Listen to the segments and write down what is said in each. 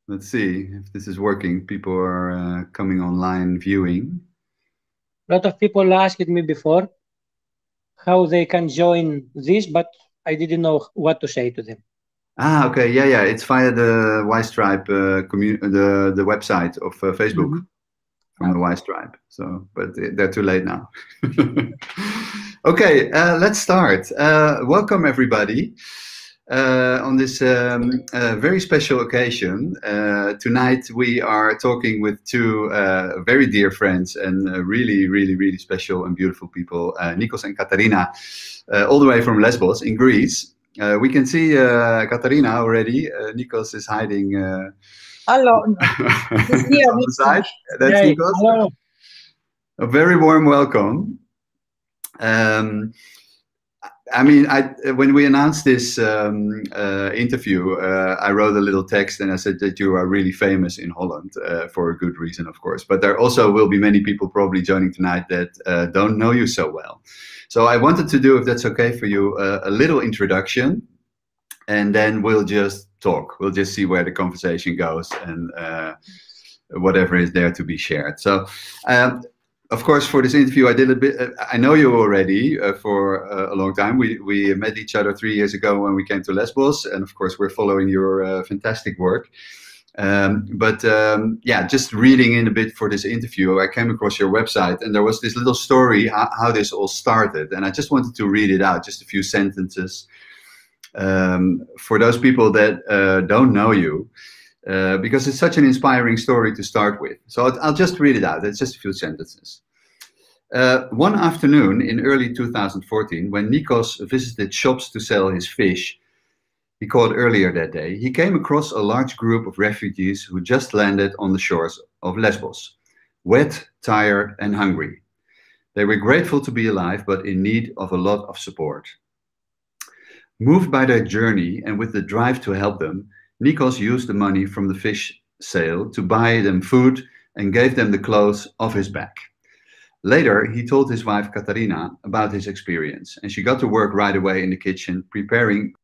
Let's see if this is working. People are coming online viewing. A lot of people asked me before how they can join this, but I didn't know what to say to them. Ah, okay. Yeah, yeah. It's via the Y-Stripe the website of Facebook from the Okay. Y-Stripe. So, but they're too late now. Okay, let's start. Welcome everybody on this very special occasion. Tonight we are talking with two very dear friends and really, really, really special and beautiful people, Nikos and Katarina, all the way from Lesbos in Greece. We can see Katarina already. Nikos is hiding. Hello. He's here. On the side. That's Hey, Nikos. hello. A very warm welcome. I mean, when we announced this interview, I wrote a little text and I said that you are really famous in Holland for a good reason, of course. But there also will be many people probably joining tonight that don't know you so well. So I wanted to do, if that's okay for you, a little introduction, and then we'll just talk. We'll just see where the conversation goes and whatever is there to be shared. So. Of course, for this interview, I did a bit. I know you already for a long time. We met each other 3 years ago when we came to Lesbos, and of course, we're following your fantastic work. Yeah, just reading in a bit for this interview, I came across your website, and there was this little story how this all started, and I just wanted to read it out, just a few sentences, for those people that don't know you. Because it's such an inspiring story to start with. So I'll just read it out. It's just a few sentences. One afternoon in early 2014, when Nikos visited shops to sell his fish he caught earlier that day, he came across a large group of refugees who just landed on the shores of Lesbos, wet, tired, and hungry. They were grateful to be alive, but in need of a lot of support. Moved by their journey and with the drive to help them, Nikos used the money from the fish sale to buy them food and gave them the clothes off his back. Later, he told his wife Katarina about his experience, and she got to work right away in the kitchen, preparing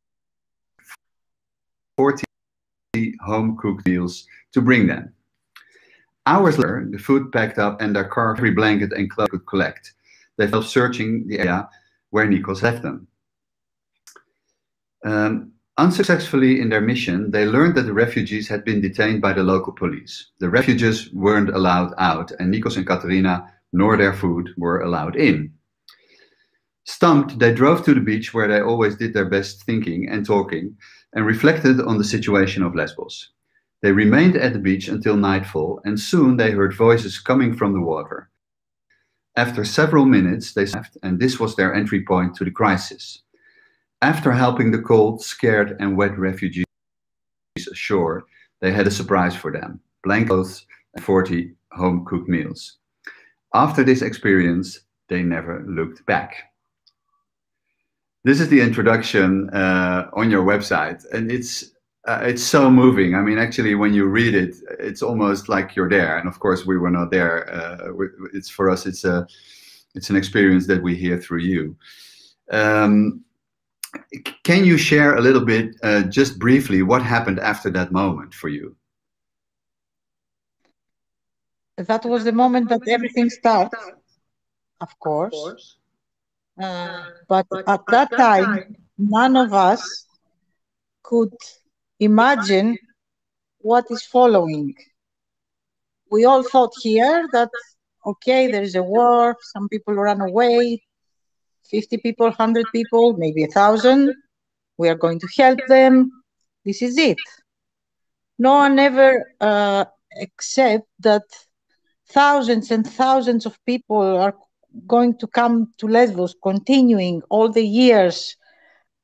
40 home-cooked meals to bring them. Hours later, the food packed up and their car every blanket and clothes could collect. They felt searching the area where Nikos left them. Unsuccessfully in their mission, they learned that the refugees had been detained by the local police. The refugees weren't allowed out, and Nikos and Katarina nor their food were allowed in. Stumped, they drove to the beach where they always did their best thinking and talking, and reflected on the situation of Lesbos. They remained at the beach until nightfall, and soon they heard voices coming from the water. After several minutes, they left, and this was their entry point to the crisis. After helping the cold, scared, and wet refugees ashore, they had a surprise for them: blankets and 40 home-cooked meals. After this experience, they never looked back. This is the introduction on your website, and it's so moving. I mean, actually, when you read it, it's almost like you're there. And of course, we were not there. It's for us. It's an experience that we hear through you. Can you share a little bit, just briefly, what happened after that moment for you? That was the moment that everything started, of course. But at that time, none of us could imagine what is following. We all thought here that, okay, there is a war, some people run away, 50 people, 100 people, maybe 1,000. We are going to help them. This is it. No one ever accept that thousands and thousands of people are going to come to Lesbos, continuing all the years,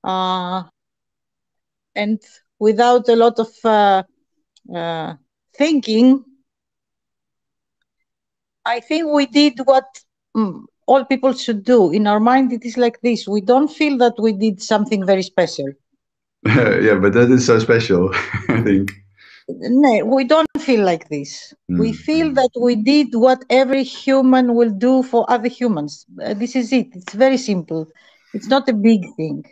and without a lot of thinking. I think we did what all people should do. In our mind, it is like this. We don't feel that we did something very special. Yeah, but that is so special, I think. No, we don't feel like this. We feel that we did what every human will do for other humans. This is it. It's very simple. It's not a big thing.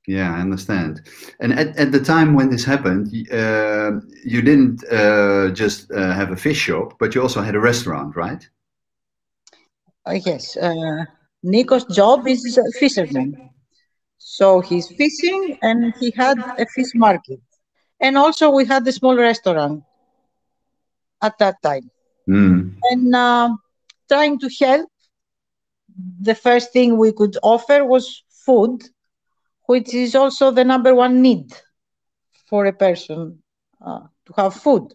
Yeah, I understand. And at the time when this happened, you didn't just have a fish shop, but you also had a restaurant, right? Yes, Nikos' job is a fisherman. So he's fishing and he had a fish market. And also we had a small restaurant at that time. Mm. And trying to help, the first thing we could offer was food, which is also the number one need for a person to have food.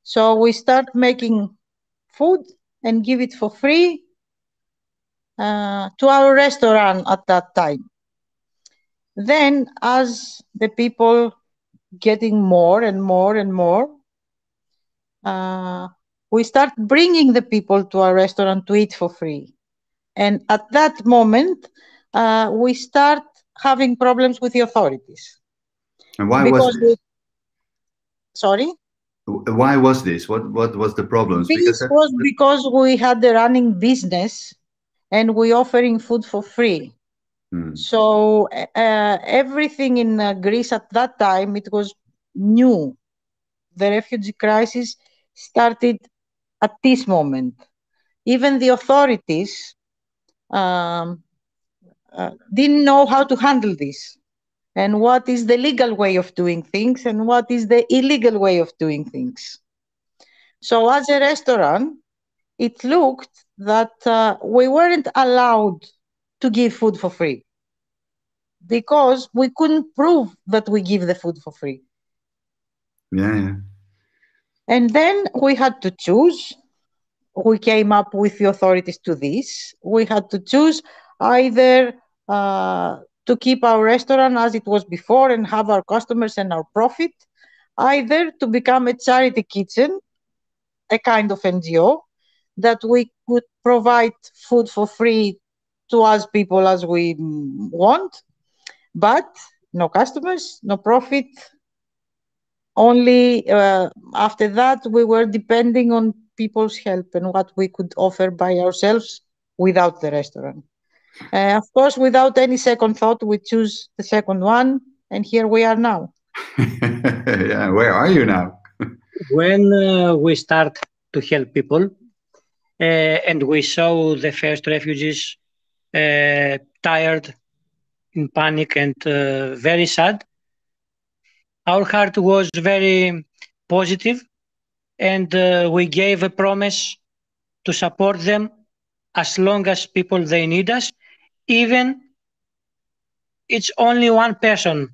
So we start making food and give it for free to our restaurant at that time. Then, as the people getting more and more and more, we start bringing the people to our restaurant to eat for free. And at that moment, we start having problems with the authorities. And why was Because this? sorry? Why was this? What was the problems? Because This was because we had a running business and we offering food for free. So everything in Greece at that time, it was new. The refugee crisis started at this moment. Even the authorities didn't know how to handle this and what is the legal way of doing things and what is the illegal way of doing things. So as a restaurant, it looked that we weren't allowed to give food for free because we couldn't prove that we give the food for free. Yeah. And then we had to choose. We came up with the authorities to this. We had to choose either to keep our restaurant as it was before and have our customers and our profit, either to become a charity kitchen, a kind of NGO, that we could provide food for free to us people as we want, but no customers, no profit. Only after that, we were depending on people's help and what we could offer by ourselves without the restaurant. Of course, without any second thought, we choose the second one, and here we are now. Yeah, where are you now? When we start to help people, and we saw the first refugees tired, in panic, and very sad, our heart was very positive, and we gave a promise to support them as long as people they need us, even it's only one person.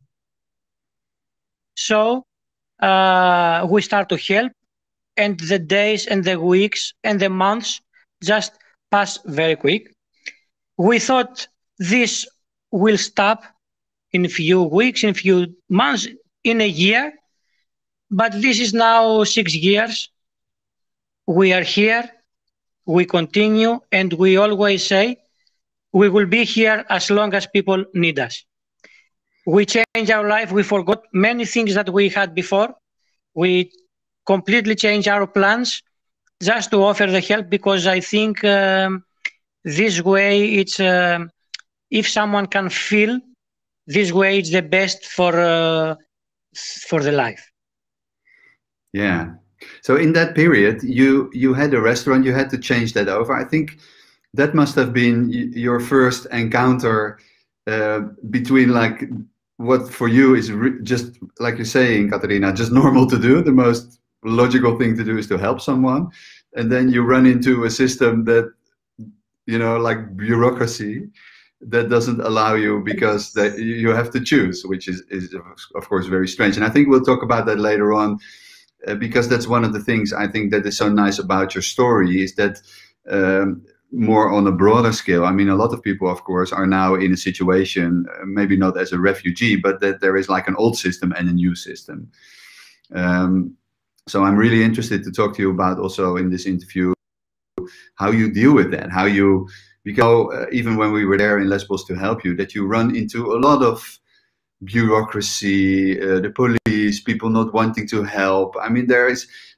So we start to help, and the days and the weeks and the months just pass very quick. We thought this will stop in a few weeks, in a few months, in a year, but this is now 6 years. We are here, we continue, and we always say we will be here as long as people need us. We changed our life, we forgot many things that we had before. We completely changed our plans just to offer the help, because I think this way it's if someone can feel this way, it's the best for the life. Yeah. So in that period, you had a restaurant. You had to change that over. I think that must have been your first encounter between like what for you is just like you're saying, Katarina, just normal to do. The most logical thing to do is to help someone, and then you run into a system that, you know, like bureaucracy, that doesn't allow you because you have to choose, which is of course very strange. And I think we'll talk about that later on, because that's one of the things I think that is so nice about your story, is that more on a broader scale. I mean, a lot of people, of course, are now in a situation, maybe not as a refugee, but that there is like an old system and a new system. So I'm really interested to talk to you about also in this interview how you deal with that, how you, because even when we were there in Lesbos to help you, that you run into a lot of bureaucracy, the police, people not wanting to help. I mean,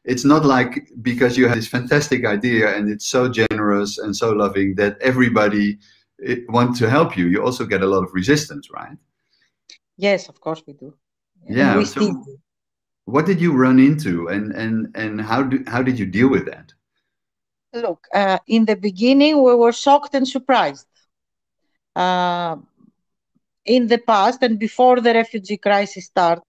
it's not like because you have this fantastic idea and it's so generous and so loving that everybody wants to help you. You also get a lot of resistance, right? Yes, of course we do. And Yeah. we So still do. what did you run into, and how did you deal with that? Look, in the beginning, we were shocked and surprised. Uh, in the past and before the refugee crisis start,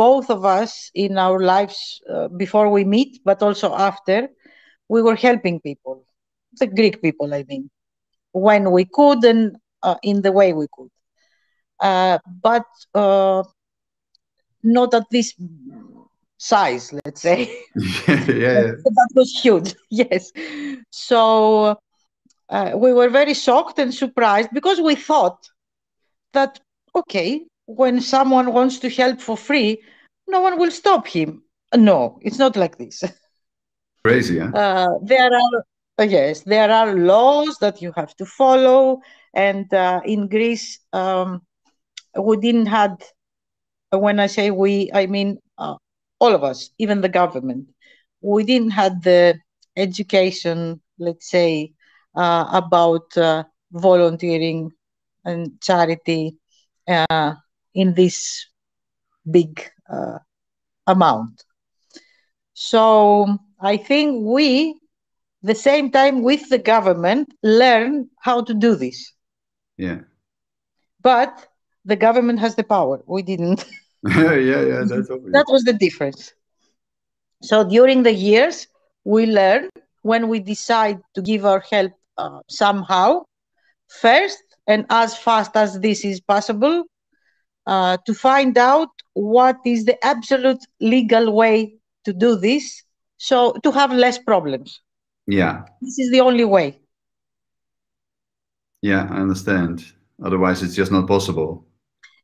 both of us in our lives, before we meet, but also after, we were helping people, the Greek people, I mean, when we could and in the way we could. But not at this size, let's say. Yeah, yeah, That was huge, yes. So we were very shocked and surprised because we thought that, okay, when someone wants to help for free, no one will stop him. No, it's not like this. crazy, huh? There are, yes, there are laws that you have to follow. And in Greece, we didn't had, when I say we, I mean all of us, even the government. We didn't had the education, let's say, about volunteering and charity in this big amount. So I think we, the same time with the government, learn how to do this. Yeah. But the government has the power. We didn't. Yeah, yeah, that's obvious. That was the difference. So during the years, we learn when we decide to give our help somehow, first and as fast as this is possible, to find out what is the absolute legal way to do this, so to have less problems. Yeah, This is the only way. yeah, I understand. Otherwise, it's just not possible.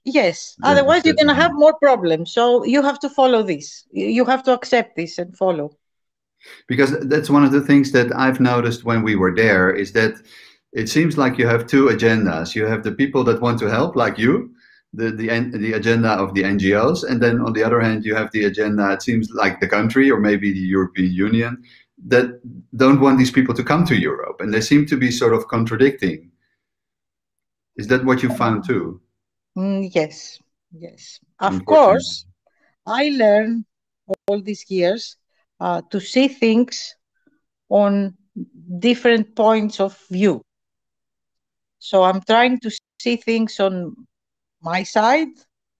Yes, That, otherwise you're that's going to have more problems. So you have to follow this. You have to accept this and follow. because that's one of the things that I've noticed when we were there is that it seems like you have two agendas. You have the people that want to help, like you, the agenda of the NGOs, and then on the other hand, you have the agenda. It seems like the country or maybe the European Union that don't want these people to come to Europe, and they seem to be sort of contradicting. Is that what you found too? Yes, yes. Of Unfortunately. course, I learned all these years to see things on different points of view. So I'm trying to see things on my side,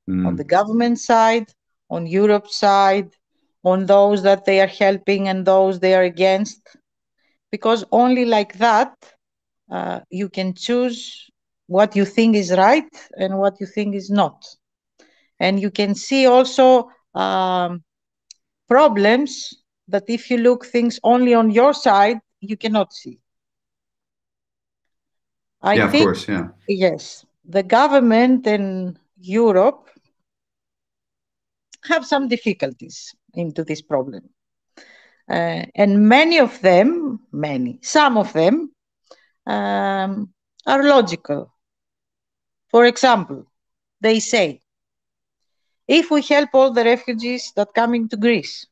on the Mm. government side, on Europe's side, on those that they are helping and those they are against, because only like that you can choose what you think is right and what you think is not. And you can see also problems that if you look things only on your side, you cannot see. I Yeah, of think, course. Yeah. yes, the government in Europe have some difficulties into this problem. And many of them, some of them are logical. For example, they say, if we help all the refugees that come into Greece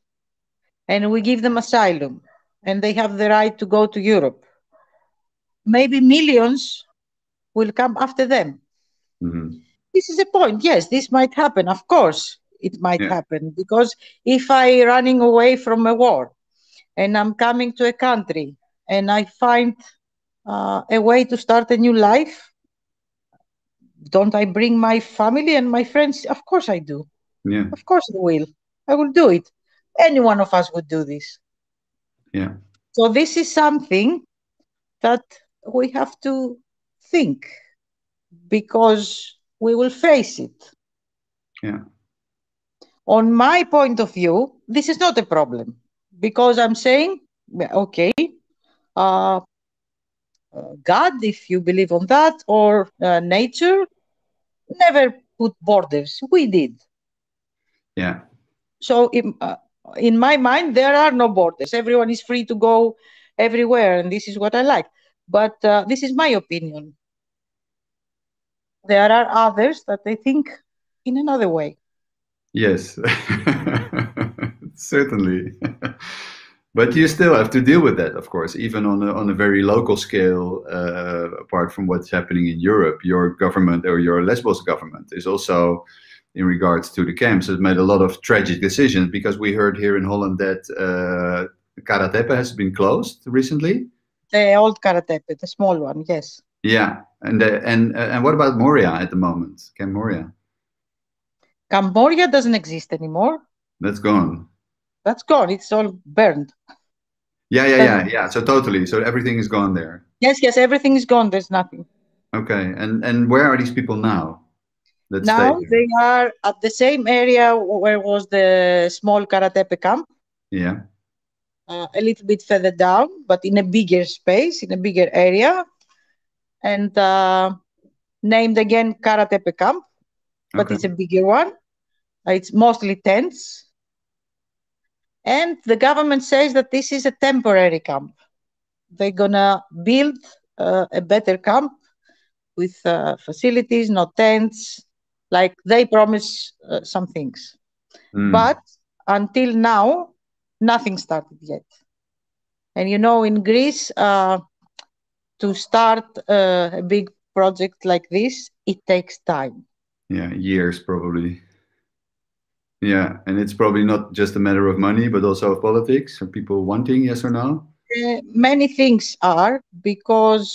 and we give them asylum and they have the right to go to Europe, maybe millions will come after them. Hmm. This is a point. Yes, this might happen. Of course, it might Yeah. happen because if I running away from a war and I'm coming to a country and I find a way to start a new life, don't I bring my family and my friends? Of course I do. Yeah. Of course I will. I will do it. Any one of us would do this. Yeah. So this is something that we have to think because we will face it. Yeah. On my point of view, this is not a problem because I'm saying, okay, uh, God, if you believe on that, or nature, never put borders. We did. Yeah. So in my mind, there are no borders. Everyone is free to go everywhere, and this is what I like. But this is my opinion. There are others that they think in another way. Yes. Certainly. But you still have to deal with that, of course, even on a very local scale. Apart from what's happening in Europe, your government or your Lesbos government is also, in regards to the camps, has made a lot of tragic decisions. Because we heard here in Holland that Karatepe has been closed recently. The old Karatepe, the small one, yes. Yeah, and what about Moria at the moment? Camp Moria? Camp Moria doesn't exist anymore. That's gone. That's gone. It's all burned. Yeah. So totally. So everything is gone there. Yes, everything is gone. There's nothing. Okay, and where are these people now? Now they are at the same area where was the small Karatepe camp. Yeah. A little bit further down, but in a bigger space, in a bigger area, and named again Karatepe camp, but Okay. it's a bigger one. It's mostly tents. And the government says that this is a temporary camp. They're gonna build a better camp with facilities, no tents, like they promise some things. But until now, nothing started yet. And you know, in Greece, to start a big project like this, it takes time. Yeah, years probably. Yeah, and it's probably not just a matter of money, but also of politics, or people wanting yes or no? Many things are, because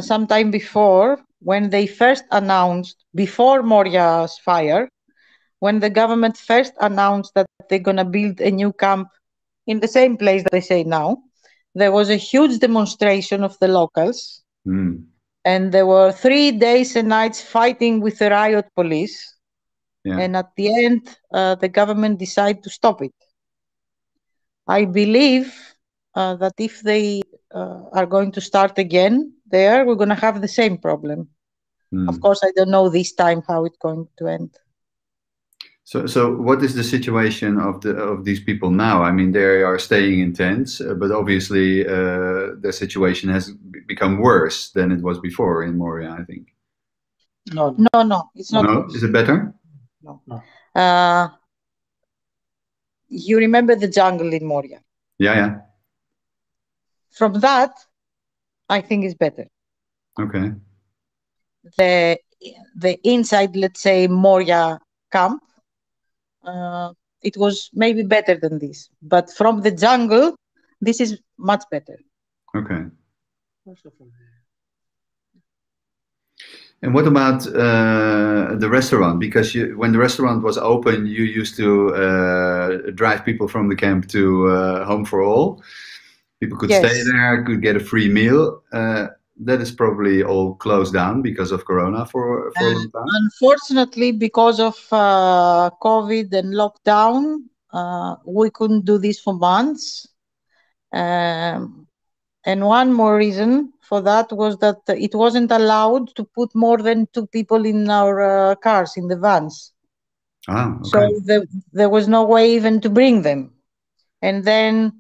sometime before, when they first announced, before Moria's fire, when the government first announced that they're going to build a new camp in the same place that they say now, there was a huge demonstration of the locals. And there were 3 days and nights fighting with the riot police. Yeah. And at the end, the government decided to stop it. I believe that if they are going to start again there, we're going to have the same problem. Of course, I don't know this time how it's going to end. So what is the situation of these people now? I mean, they are staying in tents, but obviously their situation has become worse than it was before in Moria, I think. No, it's not worse. Is it better? No. You remember the jungle in Moria? Yeah. From that, I think it's better. Okay. The inside, let's say, Moria camp, it was maybe better than this. But from the jungle, this is much better. Okay. And what about the restaurant? Because when the restaurant was open, you used to drive people from the camp to Home for All. People could stay there, could get a free meal. That is probably all closed down because of Corona for a long time. Unfortunately, because of COVID and lockdown, we couldn't do this for months. And one more reason for that was that it wasn't allowed to put more than 2 people in our cars, in the vans. Ah, okay. So there was no way even to bring them. And then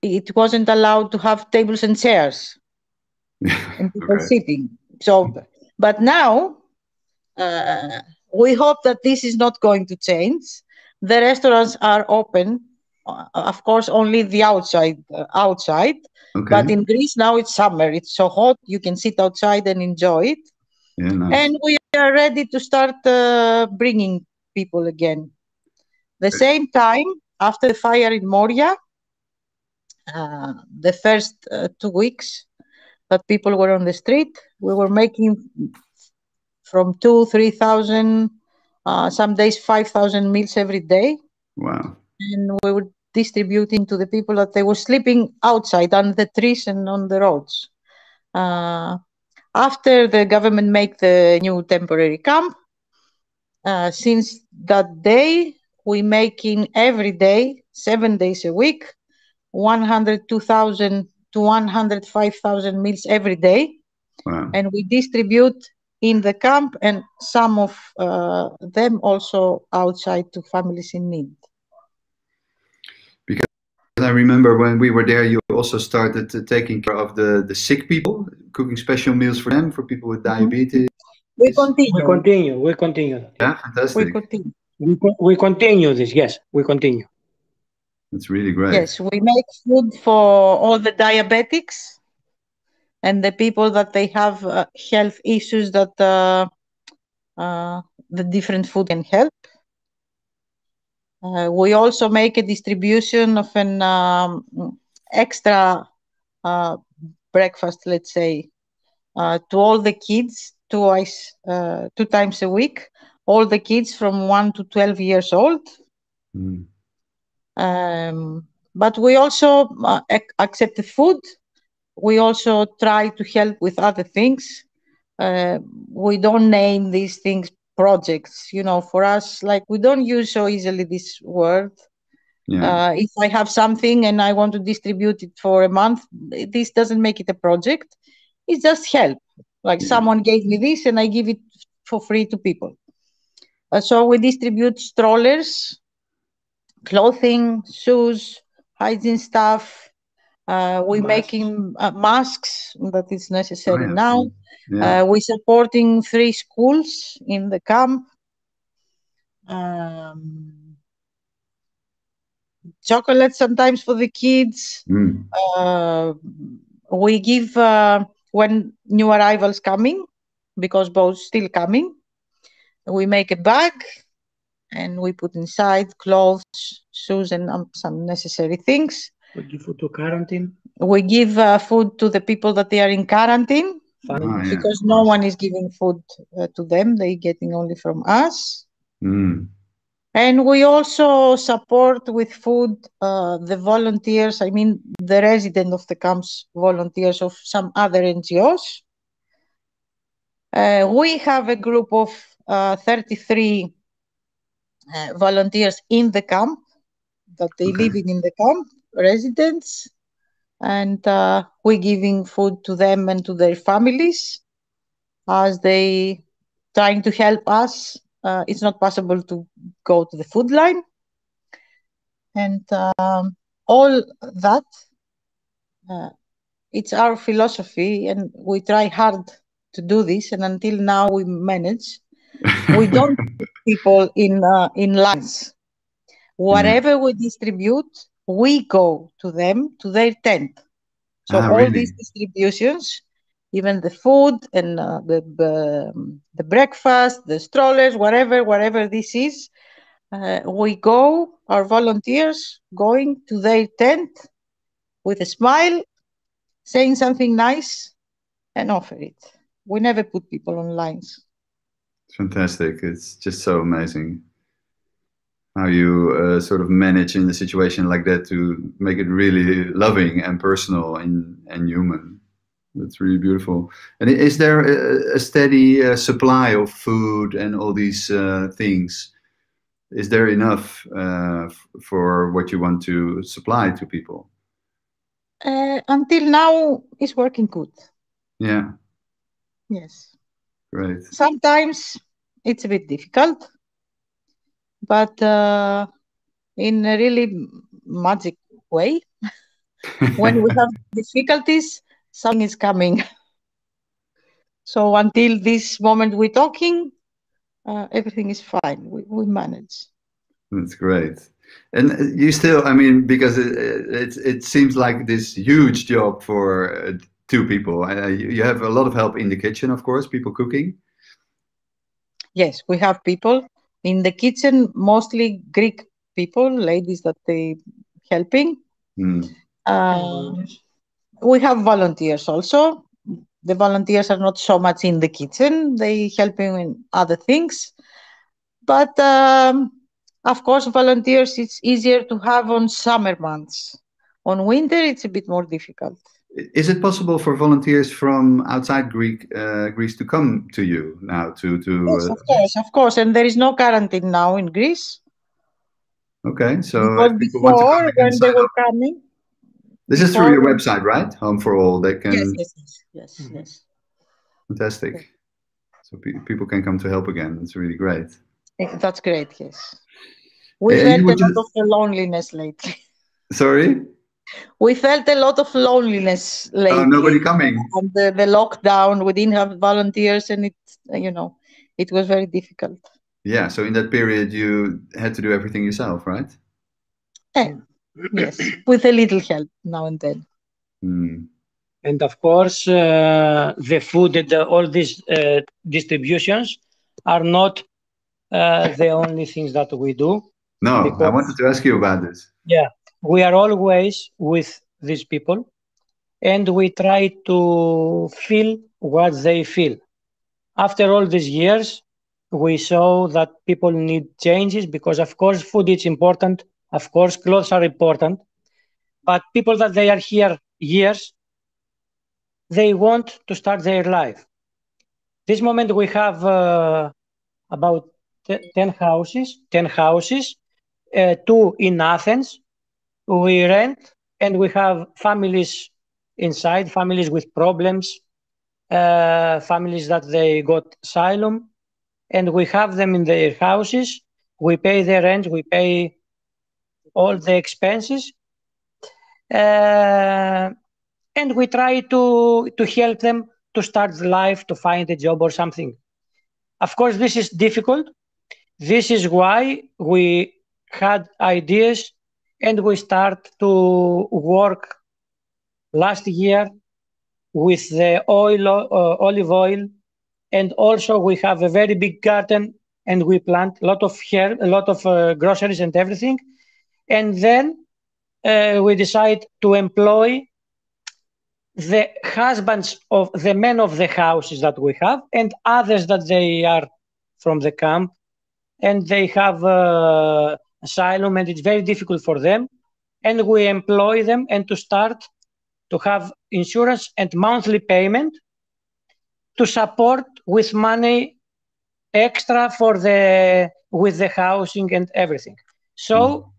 it wasn't allowed to have tables and chairs and people sitting. So, but now we hope that this is not going to change. The restaurants are open, of course, only the outside. Okay. But in Greece now it's summer. It's so hot. You can sit outside and enjoy it. Yeah, nice. And we are ready to start bringing people again. The same time, after the fire in Moria, the first 2 weeks that people were on the street, we were making from 2,000-3,000, some days 5,000 meals every day. Wow. And we were distributing to the people that they were sleeping outside under the trees and on the roads. After the government made the new temporary camp, since that day, we making every day, 7 days a week, 102,000 to 105,000 meals every day. Wow. And we distribute in the camp and some of them also outside to families in need. Because I remember when we were there, you also started taking care of the sick people, cooking special meals for them, for people with diabetes. We continue. We continue. Yeah, fantastic. We continue. We continue this. Yes, we continue. That's really great. Yes, we make food for all the diabetics and the people that they have health issues that the different food can help. We also make a distribution of an extra breakfast, let's say, to all the kids two times a week, all the kids from 1 to 12 years old. But we also accept the food. We also try to help with other things. We don't name these things projects. For us, like, we don't use so easily this word. Yeah. If I have something and I want to distribute it for a month, this doesn't make it a project. It's just help. Like, someone gave me this and I give it for free to people. So we distribute strollers, clothing, shoes, hygiene stuff. We're making masks that is necessary now. Yeah. We're supporting 3 schools in the camp. Chocolate sometimes for the kids. We give when new arrivals coming, because boats still coming. We make a bag and we put inside clothes, shoes, and some necessary things. We give food to quarantine. We give food to the people that they are in quarantine, because no one is giving food to them. They're getting only from us. And we also support with food the volunteers, I mean, the resident of the camps, volunteers of some other NGOs. We have a group of 33 volunteers in the camp, that they living in the camp, residents, and we're giving food to them and to their families as they trying to help us. It's not possible to go to the food line. And all that, it's our philosophy, and we try hard to do this, and until now we manage. We don't put people in lines. Whatever we distribute, we go to them, to their tent. So all these distributions, even the food and the breakfast, the strollers, whatever this is, we go, our volunteers going to their tent with a smile, saying something nice, and offer it. We never put people on lines. Fantastic. It's just so amazing how you sort of manage in a situation like that to make it really loving and personal and human. That's really beautiful. And is there a steady supply of food and all these things? Is there enough for what you want to supply to people? Until now, it's working good. Yeah. Yes. Great. Sometimes it's a bit difficult, but in a really magic way. When we have difficulties, something is coming. So until this moment we're talking, everything is fine. We manage. That's great. And you still, I mean, because it seems like this huge job for 2 people. You have a lot of help in the kitchen, of course, people cooking. Yes, we have people in the kitchen, mostly Greek people, ladies that they helping. We have volunteers also. The volunteers are not so much in the kitchen. They helping in other things. But of course, volunteers, it's easier to have on summer months. On winter, it's a bit more difficult. Is it possible for volunteers from outside Greece to come to you now? Yes, of course. And there is no quarantine now in Greece. Okay, so because before, when they were coming. This is through your website, right? Home for All. They can. Yes. Fantastic. So people can come to help again. It's really great. That's great. Yes. We felt a lot of loneliness lately. Sorry? We felt a lot of loneliness lately. Nobody coming. And the lockdown, we didn't have volunteers, and it was very difficult. Yeah. So in that period, you had to do everything yourself, right? Yes, with a little help now and then. And of course, the food and all these distributions are not the only things that we do. No, I Because, wanted to ask you about this. yeah, we are always with these people and we try to feel what they feel. After all these years, we saw that people need changes because, of course, food is important. Of course, clothes are important. But people that they are here years, they want to start their life. This moment we have about 10 houses, 10 houses, two in Athens. We rent and we have families inside, families with problems, families that they got asylum, and we have them in their houses. We pay their rent, we pay all the expenses, and we try to help them to start life, to find a job or something. Of course, this is difficult. This is why we had ideas and we start to work last year with the olive oil, and also we have a very big garden and we plant a lot of herb, a lot of groceries and everything. And then we decide to employ the husbands of the men of the houses that we have and others that they are from the camp and they have asylum and it's very difficult for them, and we employ them and to start to have insurance and monthly payment to support with money extra for the with the housing and everything. So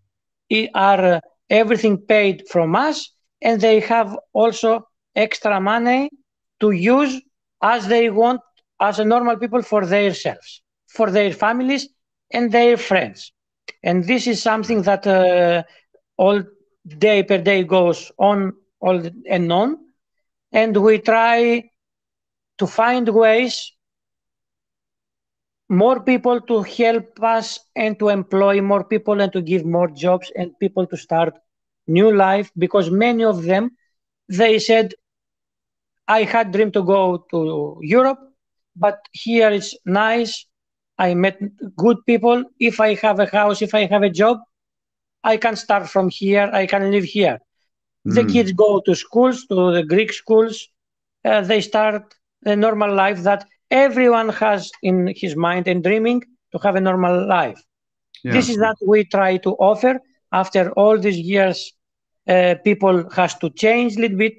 it are everything paid from us, and they have also extra money to use as they want as a normal people for themselves, for their families and their friends. And this is something that all day per day goes on all and on, and we try to find ways more people to help us and to employ more people and to give more jobs and people to start new life, because many of them they said I had dream to go to Europe, but here it's nice, I met good people, if I have a house, if I have a job, I can start from here, I can live here. The kids go to schools, to the Greek schools, they start a normal life that everyone has in his mind and dreaming to have a normal life. Yeah. This is that we try to offer. After all these years, people has to change a little bit,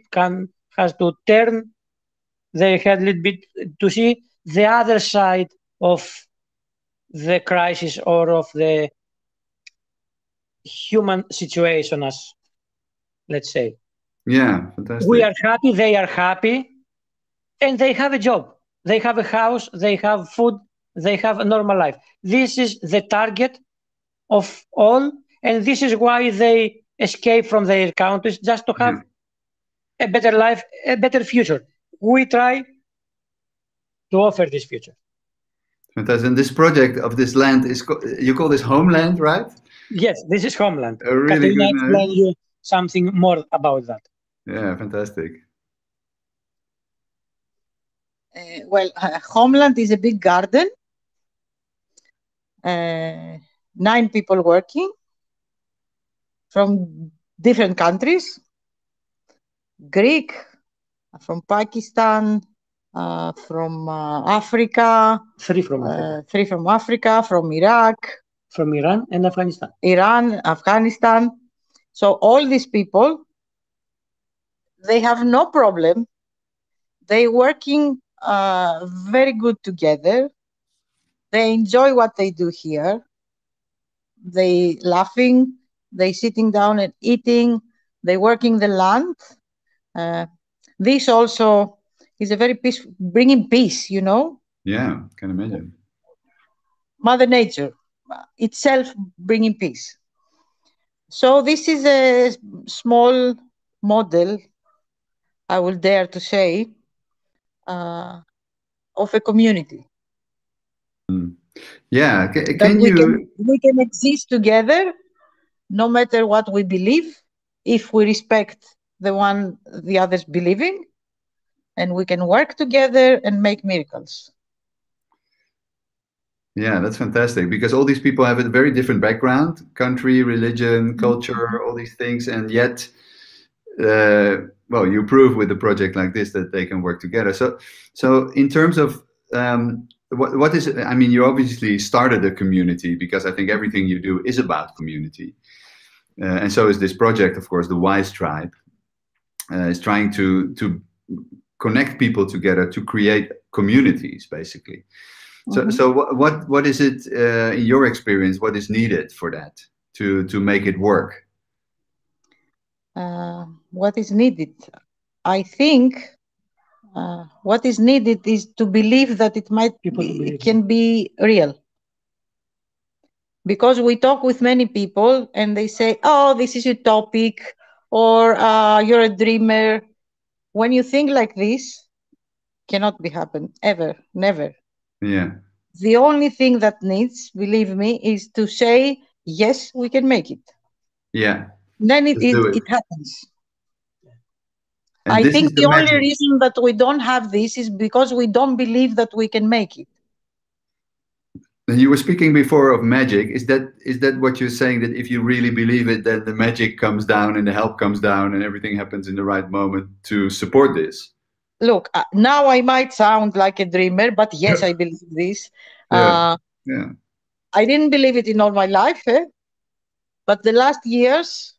has to turn their head a little bit to see the other side of the crisis or of the human situation, as let's say. Yeah, fantastic. We are happy, they are happy, and they have a job, they have a house, they have food, they have a normal life. This is the target of all, and this is why they escape from their countries just to have a better life, a better future. We try to offer this future. Fantastic. And this project of this land is, you call this homeland, right? Yes, this is homeland. Really Katarina good explain you something more about that. Yeah, fantastic. Homeland is a big garden. 9 people working from different countries. Greek, from Pakistan, from Africa. 3 from Africa. 3 from Africa, from Iraq. From Iran and Afghanistan. Iran, Afghanistan. So all these people, they have no problem. They working very good together. They enjoy what they do here. They laughing, they sitting down and eating, they working the land. This also is a very peace, bringing peace, you know. Yeah, can imagine. Mother Nature itself bringing peace. So this is a small model, I will dare to say, of a community. Yeah, We can exist together no matter what we believe, if we respect the one the others believe in, and we can work together and make miracles. Yeah, that's fantastic, because all these people have a very different background, country, religion, culture, all these things, and yet, well, you prove with a project like this that they can work together. So in terms of what is, I mean, you obviously started a community, because I think everything you do is about community, and so is this project, of course. The Wise Tribe is trying to connect people together to create communities, basically. So what is it, in your experience, what is needed for that to make it work? What is needed? I think what is needed is to believe that it can be real. Because we talk with many people and they say, oh, this is utopic, or you're a dreamer. When you think like this, cannot be happen, ever, never. Yeah. The only thing that needs, believe me, is to say, yes, we can make it. Yeah. Then Let's do it. it happens. And I this think is the only magic. reason that we don't have this is because we don't believe that we can make it. You were speaking before of magic. Is that what you're saying, that if you really believe it, then the magic comes down and the help comes down and everything happens in the right moment to support this? Look, now I might sound like a dreamer, but yes, I believe this. Yeah. Yeah. I didn't believe it in all my life, but the last years,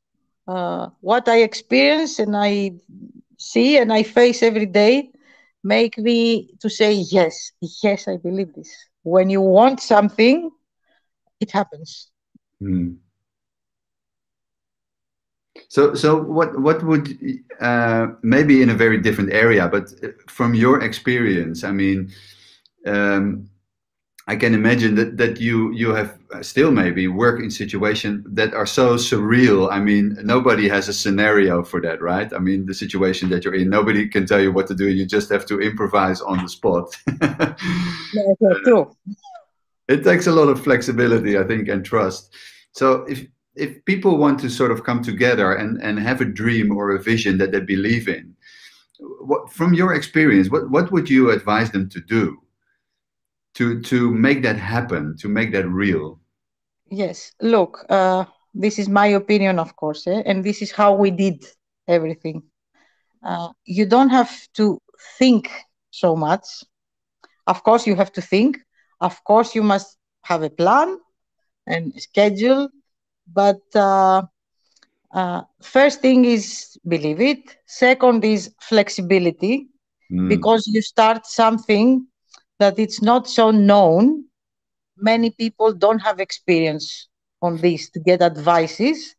what I experience and I see and I face every day make me to say, yes, yes, I believe this. When you want something, it happens. Hmm. So what would, maybe in a very different area, but from your experience, I mean, I can imagine that you have still maybe work in situations that are so surreal. I mean, nobody has a scenario for that, right? I mean, the situation that you're in, nobody can tell you what to do. You just have to improvise on the spot. Yeah, true. It takes a lot of flexibility, I think, and trust. So if people want to sort of come together and have a dream or a vision that they believe in, from your experience, what would you advise them to do to make that happen, to make that real? Yes, look, this is my opinion, of course, and this is how we did everything. You don't have to think so much. Of course, you have to think. Of course, you must have a plan and schedule. But first thing is believe it. Second is flexibility, because you start something that it's not so known. Many people don't have experience on this to get advices.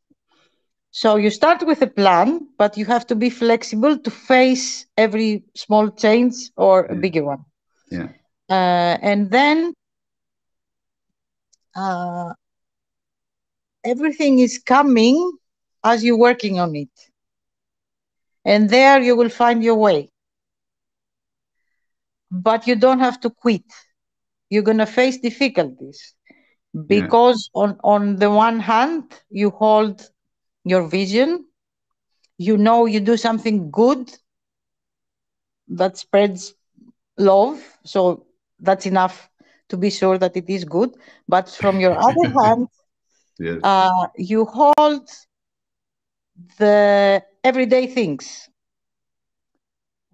So you start with a plan, but you have to be flexible to face every small change or a bigger one. Yeah. And then everything is coming as you're working on it. And there you will find your way. But you don't have to quit. You're going to face difficulties. Because on the one hand, you hold your vision. You know you do something good that spreads love. So that's enough to be sure that it is good. But from your other hand, you hold the everyday things.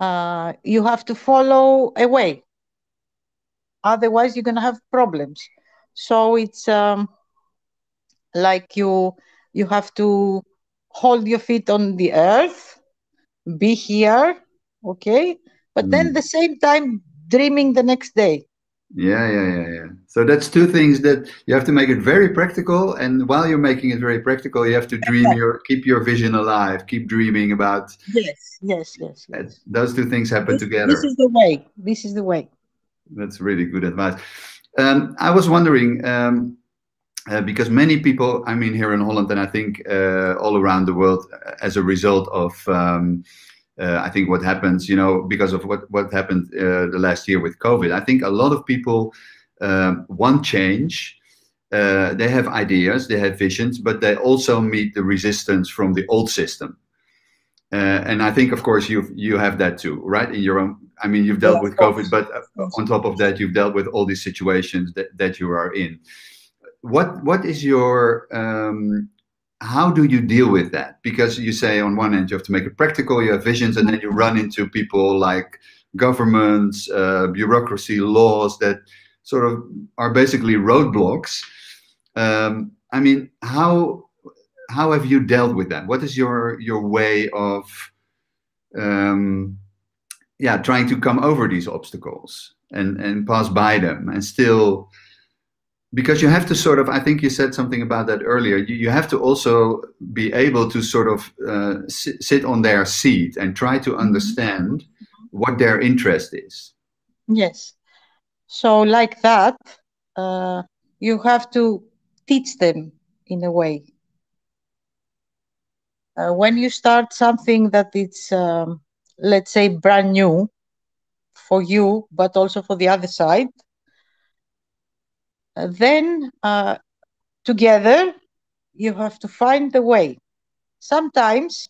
You have to follow a way. Otherwise, you're going to have problems. So it's like you have to hold your feet on the earth, be here, okay? But then at the same time, dreaming the next day. Yeah. So that's two things that you have to make it very practical, and while you're making it very practical, you have to dream keep your vision alive, keep dreaming about. Yes. Those two things happen together. This is the way. This is the way. That's really good advice. I was wondering, because many people, I mean, here in Holland, and I think all around the world, as a result of I think what happens, because of what happened the last year with COVID, I think a lot of people want change, they have ideas, they have visions, but they also meet the resistance from the old system. And I think, of course, you have that too, right? In your own, I mean, you've dealt with COVID, but on top of that, you've dealt with all these situations that you are in. What is your how do you deal with that? Because you say on one end you have to make it practical, you have visions, and then you run into people like governments, bureaucracy, laws that sort of are basically roadblocks. I mean, how have you dealt with that? What is your way of trying to come over these obstacles and pass by them and still, because you have to sort of, I think you said something about that earlier, you have to also be able to sort of sit on their seat and try to understand what their interest is. Yes. So like that, you have to teach them in a way. When you start something that it's, let's say, brand new for you, but also for the other side, then together you have to find the way. Sometimes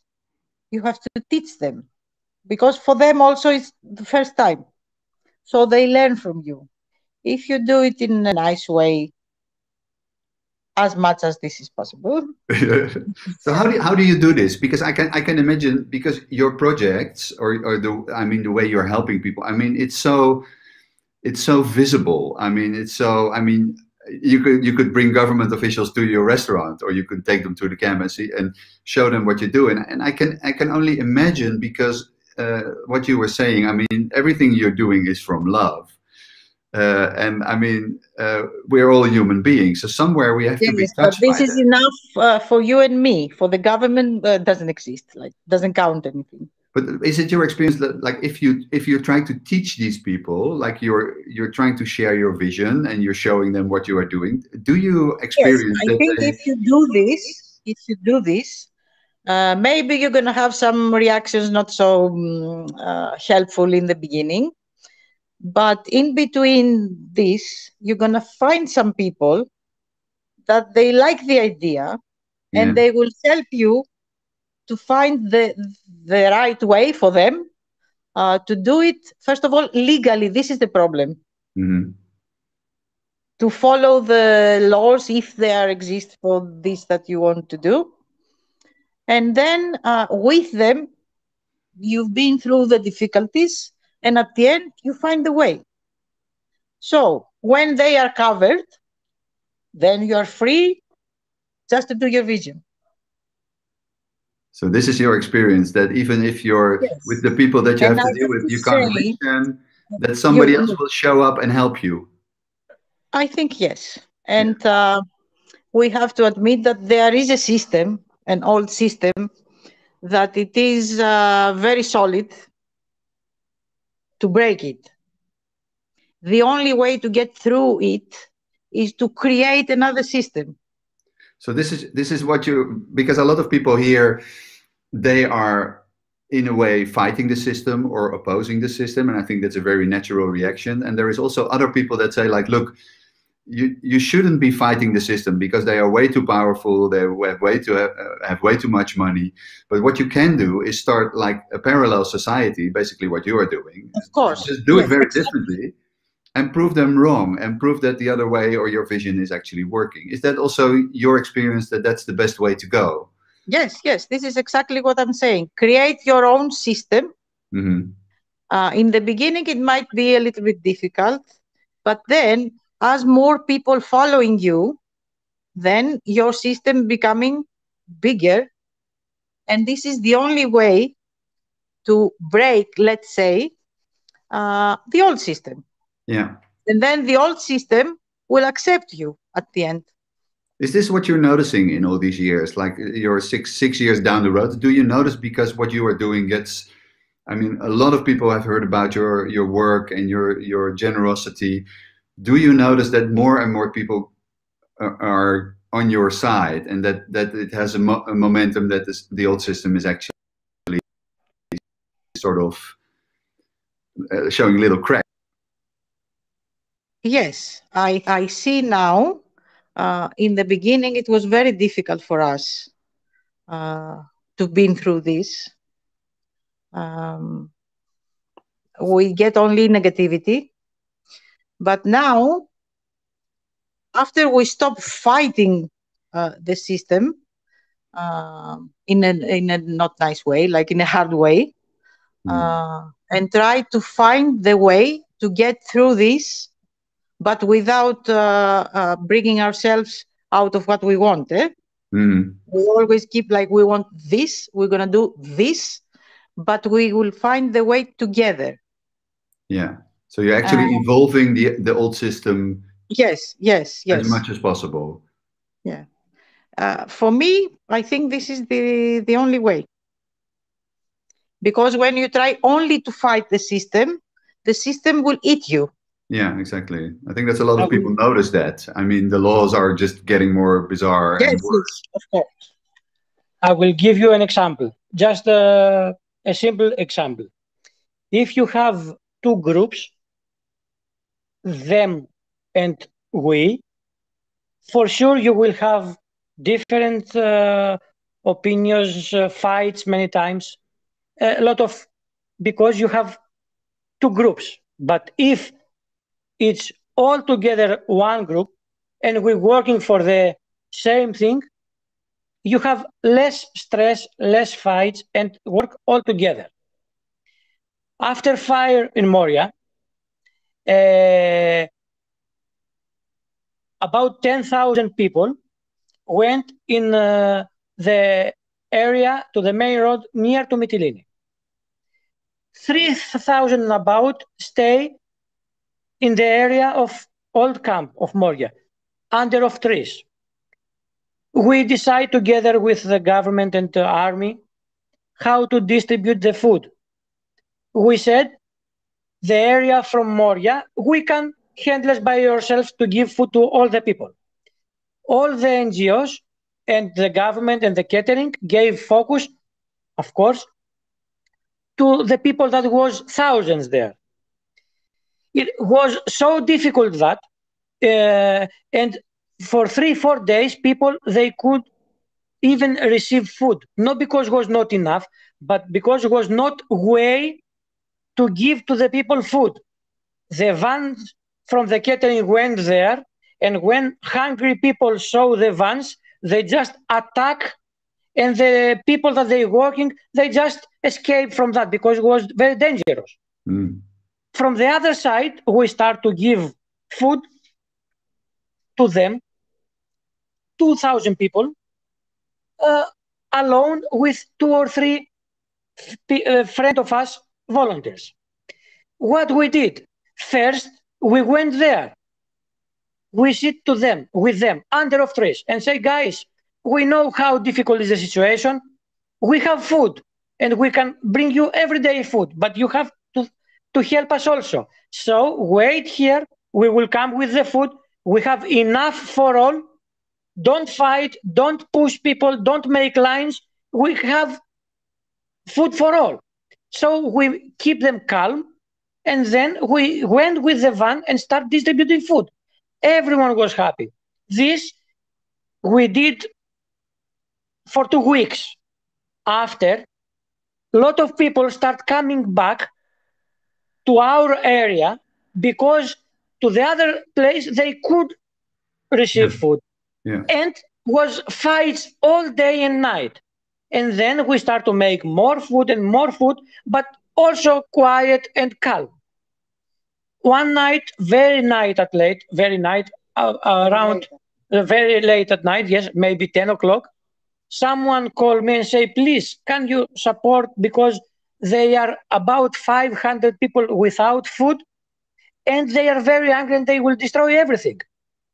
you have to teach them, because for them also it's the first time. So they learn from you. If you do it in a nice way, as much as this is possible. So how do you do this? Because I can imagine, because your projects or the way you're helping people, I mean, it's so visible. I mean, you could bring government officials to your restaurant, or you could take them to the camp and show them what you do. And I can only imagine, because what you were saying, I mean, everything you're doing is from love. And I mean, we're all human beings, so somewhere we have to be touched by this is enough for you and me. For the government, doesn't exist. Like, doesn't count anything. But is it your experience that, like, if you're trying to teach these people, like you're trying to share your vision and you're showing them what you are doing, do you experience? Yes, I think if you do this, maybe you're going to have some reactions not so helpful in the beginning. But in between this, you're going to find some people that they like the idea, and they will help you to find the right way for them to do it. First of all, legally, this is the problem. Mm-hmm. To follow the laws, if there exist for this that you want to do. And then with them, you've been through the difficulties, and at the end, you find the way. So when they are covered, then you are free just to do your vision. So this is your experience, that even if you're with the people that you have to deal with, you can't reach them, that somebody else will show up and help you. I think yes. And we have to admit that there is a system, an old system, that it is very solid to break it. The only way to get through it is to create another system. So this is what because a lot of people here, they are in a way fighting the system or opposing the system, and I think that's a very natural reaction. And there is also other people that say, like, look, you shouldn't be fighting the system because they are way too powerful, they have way too much money. But what you can do is start like a parallel society, basically what you are doing. Of course. Just do it very differently and prove them wrong, and prove that the other way or your vision is actually working. Is that also your experience, that that's the best way to go? Yes, this is exactly what I'm saying. Create your own system. Mm-hmm. In the beginning, it might be a little bit difficult, but then as more people following you, then your system becoming bigger. And this is the only way to break, let's say, the old system. Yeah. And then the old system will accept you at the end. Is this what you're noticing in all these years? Like, you're six years down the road, do you notice, because what you are doing gets, I mean, a lot of people have heard about your work and your generosity. Do you notice that more and more people are on your side, and that it has a momentum, that the old system is actually sort of showing little cracks? Yes, I see now in the beginning, it was very difficult for us to been through this. We get only negativity. But now, after we stop fighting the system in a not nice way, like in a hard way, and try to find the way to get through this, but without bringing ourselves out of what we want. We always keep like, we want this, we're going to do this, but we will find the way together. Yeah. So you're actually evolving the old system. Yes. As much as possible. Yeah. For me, I think this is the only way. Because when you try only to fight the system will eat you. Yeah, exactly. I think that's a lot of people notice that. I mean, the laws are just getting more bizarre. Yes, and worse. of course. I will give you an example, just a simple example. If you have two groups, them and we, for sure you will have different opinions, fights many times, a lot of, because you have two groups. But if it's all together one group and we're working for the same thing, you have less stress, less fights, and work all together. After fire in Moria, about 10,000 people went in the area to the main road near to Mytilene. 3,000 about stay in the area of old camp of Moria, under of trees. We decide together with the government and the army how to distribute the food. We said, the area from Moria, we can handle by ourselves to give food to all the people. All the NGOs and the government and the catering gave focus, of course, to the people that was thousands there. It was so difficult that, and for 3-4 days, people, they could even receive food, not because it was not enough, but because it was not way to give to the people food. The vans from the catering went there, and when hungry people saw the vans, they just attack, and the people that they working, they just escape from that because it was very dangerous. From the other side, we start to give food to them, 2,000 people, alone with 2 or 3 friends of us, volunteers. What we did, first, we went there. We sit to them, with them, under of trees, and say, guys, we know how difficult is the situation. We have food, and we can bring you everyday food, but you have to help us also. So wait here, we will come with the food. We have enough for all. Don't fight, don't push people, don't make lines. We have food for all. So we keep them calm, and then we went with the van and start distributing food. Everyone was happy. This we did for 2 weeks. After, a lot of people start coming back to our area because to the other place they could receive food. And was fights all day and night. And then we start to make more food, but also quiet and calm. One night, very late at night, yes, maybe 10 o'clock, someone called me and say, please, can you support, because they are about 500 people without food, and they are very angry and they will destroy everything.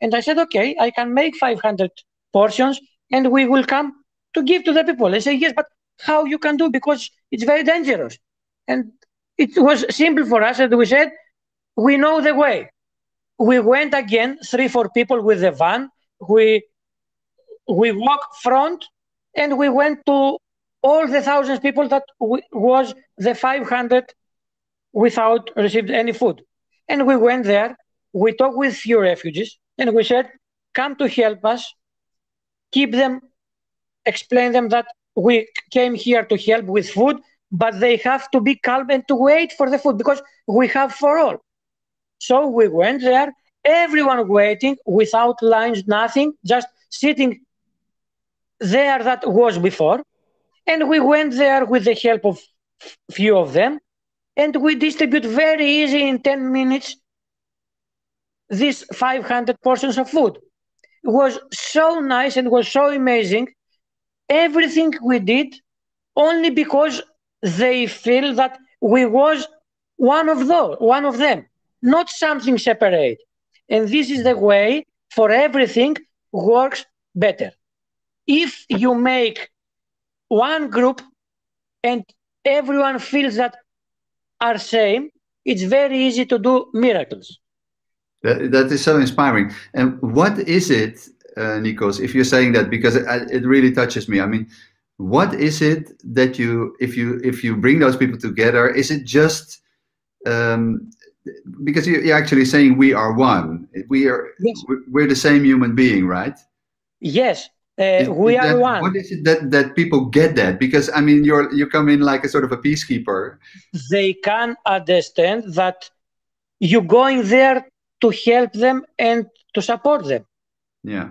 And I said, okay, I can make 500 portions and we will come to give to the people. They say, yes, but how you can do, because it's very dangerous. And it was simple for us, and we said, we know the way. We went again, 3-4 people with the van. We walked front, and we went to all the thousands of people that was the 500 without received any food. And we went there, we talked with few refugees, and we said, come to help us, keep them, explain them that we came here to help with food, but they have to be calm and to wait for the food because we have for all. So we went there, everyone waiting without lines, nothing, just sitting there that was before. And we went there with the help of few of them, and we distribute very easy in 10 minutes these 500 portions of food. It was so nice and was so amazing. Everything we did only because they feel that we was one of them, not something separate. And this is the way for everything works better. If you make one group and everyone feels that are same, it's very easy to do miracles. That is so inspiring. And what is it, Nikos, if you're saying that, because it really touches me. I mean, what is it that if you bring those people together, is it just because you're actually saying we are one, Yes. we're the same human being, right? Yes, we are one. What is it that people get that? Because I mean, you come in like a sort of a peacekeeper. They can understand that you're going there to help them and to support them. Yeah.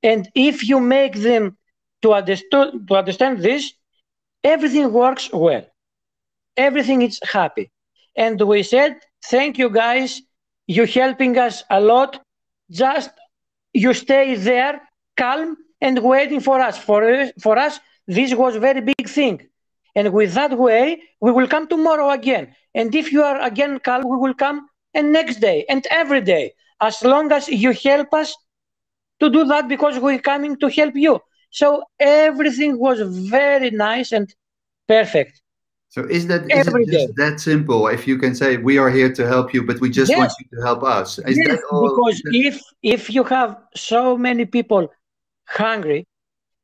And if you make them to understand this, everything works well. Everything is happy. And we said, thank you guys. You're helping us a lot. Just you stay there calm and waiting for us. For us, this was a very big thing. And with that way, we will come tomorrow again. And if you are again calm, we will come and next day and every day, as long as you help us to do that because we're coming to help you. So everything was very nice and perfect. So is it just that simple? If you can say we are here to help you, but we just want you to help us. Is that all? Because if you have so many people hungry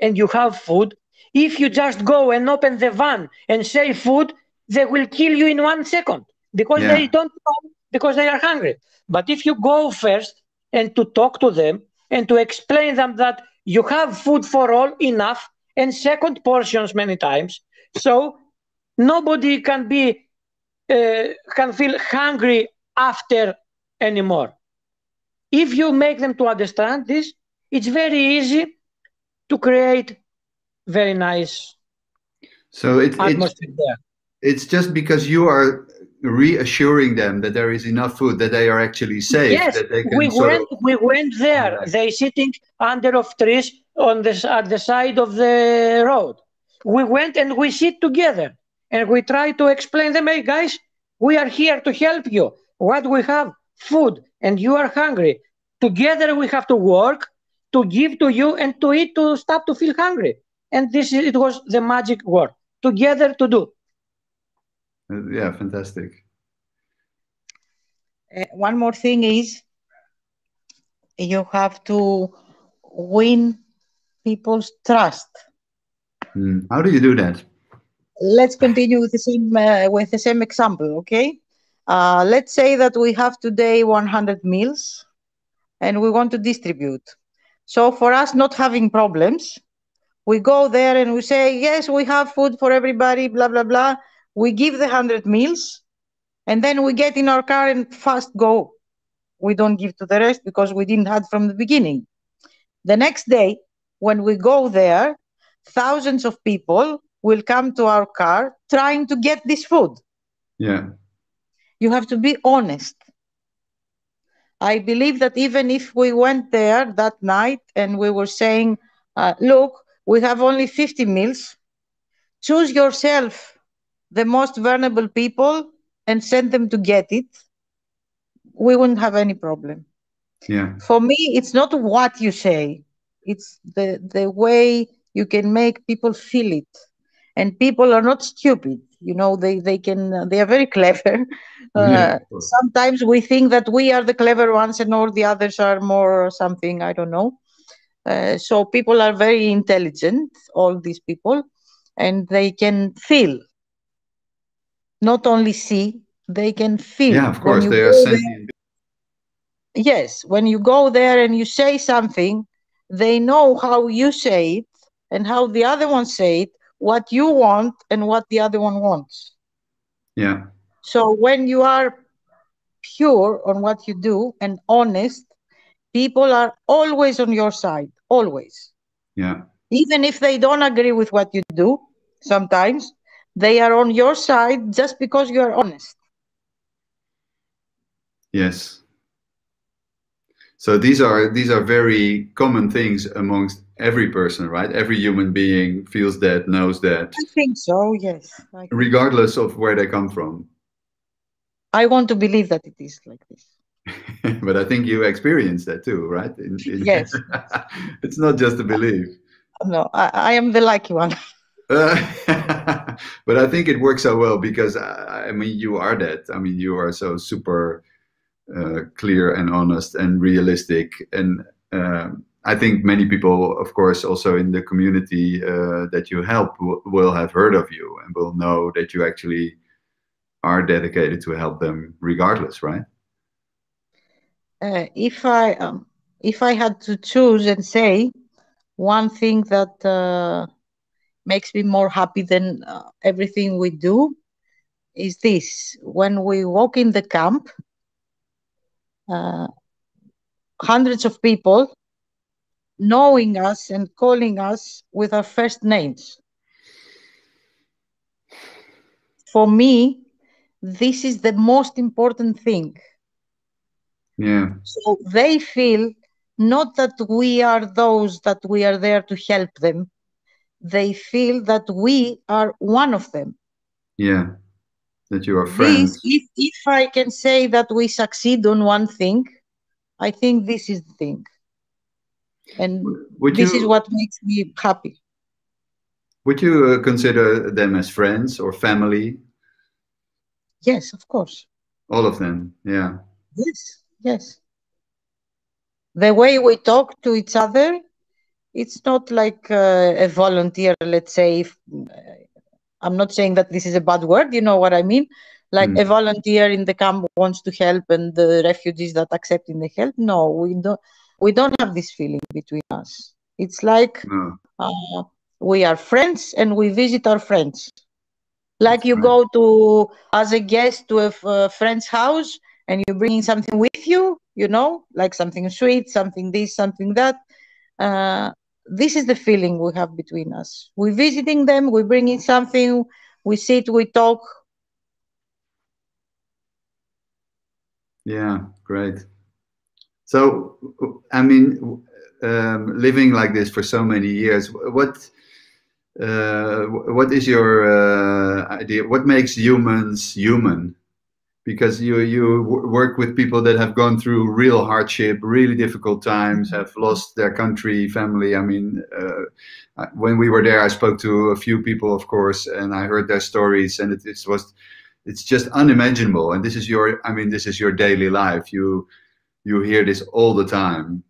and you have food, if you just go and open the van and say food, they will kill you in 1 second because they don't know, because they are hungry. But if you go first and to talk to them and to explain them that you have food for all enough and second portions many times, so nobody can feel hungry after anymore. If you make them to understand this, it's very easy to create very nice atmosphere there. It's just because you are reassuring them that there is enough food, that they are actually safe. Yes, that they can we went there. They sitting under of trees at the side of the road. We went and we sit together and we try to explain them, hey guys, we are here to help you. What we have, food, and you are hungry. Together we have to work to give to you and to eat to stop to feel hungry. And it was the magic word. Together to do. Yeah, fantastic. One more thing is you have to win people's trust. How do you do that? Let's continue with the same example, okay? Let's say that we have today 100 meals and we want to distribute. So for us not having problems, we go there and we say, yes, we have food for everybody, blah, blah, blah. We give the 100 meals and then we get in our car and fast go. We don't give to the rest because we didn't have from the beginning. The next day, when we go there, thousands of people will come to our car trying to get this food. Yeah. You have to be honest. I believe that even if we went there that night and we were saying, look, we have only 50 meals, choose yourself the most vulnerable people and send them to get it, we wouldn't have any problem. Yeah. For me, it's not what you say, it's the way you can make people feel it. And people are not stupid, you know, they are very clever. Sometimes we think that we are the clever ones and all the others are more something, I don't know. So people are very intelligent, all these people, and they can feel, not only see, they can feel. Yeah, of course, they are sentient. yes, when you go there and you say something, they know how you say it and how the other one say it, what you want and what the other one wants. Yeah. So when you are pure on what you do and honest, people are always on your side, always. Yeah. Even if they don't agree with what you do, sometimes they are on your side just because you are honest. Yes. So these are very common things amongst every person, right? Every human being feels that, knows that, I think so, yes. regardless of where they come from. I want to believe that it is like this. But I think you experience that too, right? Yes. It's not just a belief. No, I am the lucky one. Uh, but I think it works so well because I mean you are that. I mean you are so super clear and honest and realistic, and I think many people, of course, also in the community that you help will have heard of you and will know that you actually are dedicated to help them regardless, right? Uh, if I um, if I had to choose and say one thing that makes me more happy than everything we do is this: when we walk in the camp, uh, hundreds of people knowing us and calling us with our first names. For me, this is the most important thing. Yeah. So they feel not that we are those that we are there to help them. They feel that we are one of them. Yeah. That you are This, friends. if I can say that we succeed on one thing, I think this is the thing. And Would this is you what makes me happy. would you consider them as friends or family? Yes, of course. All of them. Yeah. Yes, yes. The way we talk to each other, it's not like a volunteer, let's say. I'm not saying that this is a bad word, you know what I mean? Like Hmm. a volunteer in the camp wants to help and the refugees that accepting the help. No, we don't have this feeling between us. It's like No, uh, we are friends and we visit our friends. Like that's you right. go to as a guest to a friend's house and you bring something with you, like something sweet, something this, something that. Uh, this is the feeling we have between us. We're visiting them, we bring in something, we sit, we talk. Yeah, great. So, I mean, living like this for so many years, what is your idea? What makes humans human? Because you work with people that have gone through real hardship, really difficult times, have lost their country, family. I mean, when we were there, I spoke to a few people, of course, and I heard their stories, and it's just unimaginable. And this is your daily life. You hear this all the time,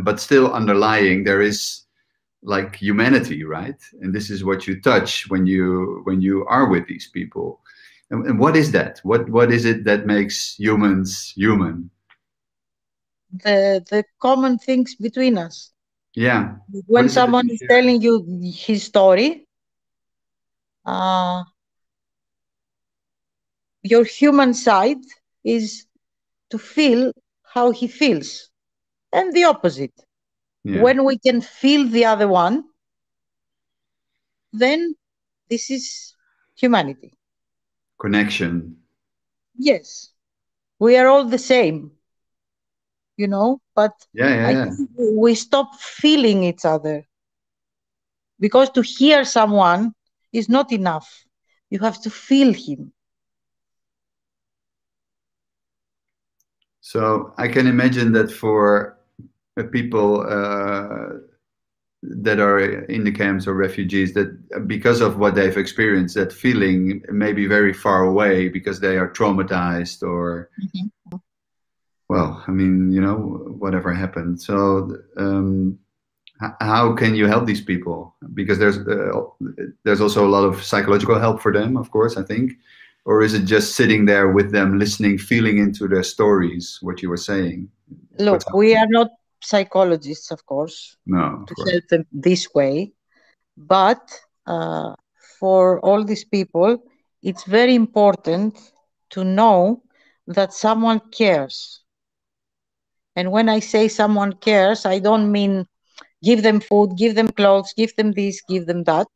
but still underlying there is like humanity, right? And this is what you touch when you are with these people. And what is that? What is it that makes humans human? The common things between us. Yeah. What When is it that someone you is share? telling you his story, uh, your human side is to feel how he feels, and the opposite. Yeah. When we can feel the other one, then this is humanity. Connection. Yes, we are all the same, but Yeah, yeah, I yeah. think we stop feeling each other because to hear someone is not enough. You have to feel him. So I can imagine that for people that are in the camps or refugees, that because of what they've experienced, that feeling may be very far away because they are traumatized or, Mhm. well, I mean, whatever happened. So how can you help these people? Because there's also a lot of psychological help for them, of course, I think. or is it just sitting there with them, listening, feeling into their stories, what you were saying? Look, we are not psychologists, of course, no, to help them this way. But for all these people, it's very important to know that someone cares. And when I say someone cares, I don't mean give them food, give them clothes, give them this, give them that.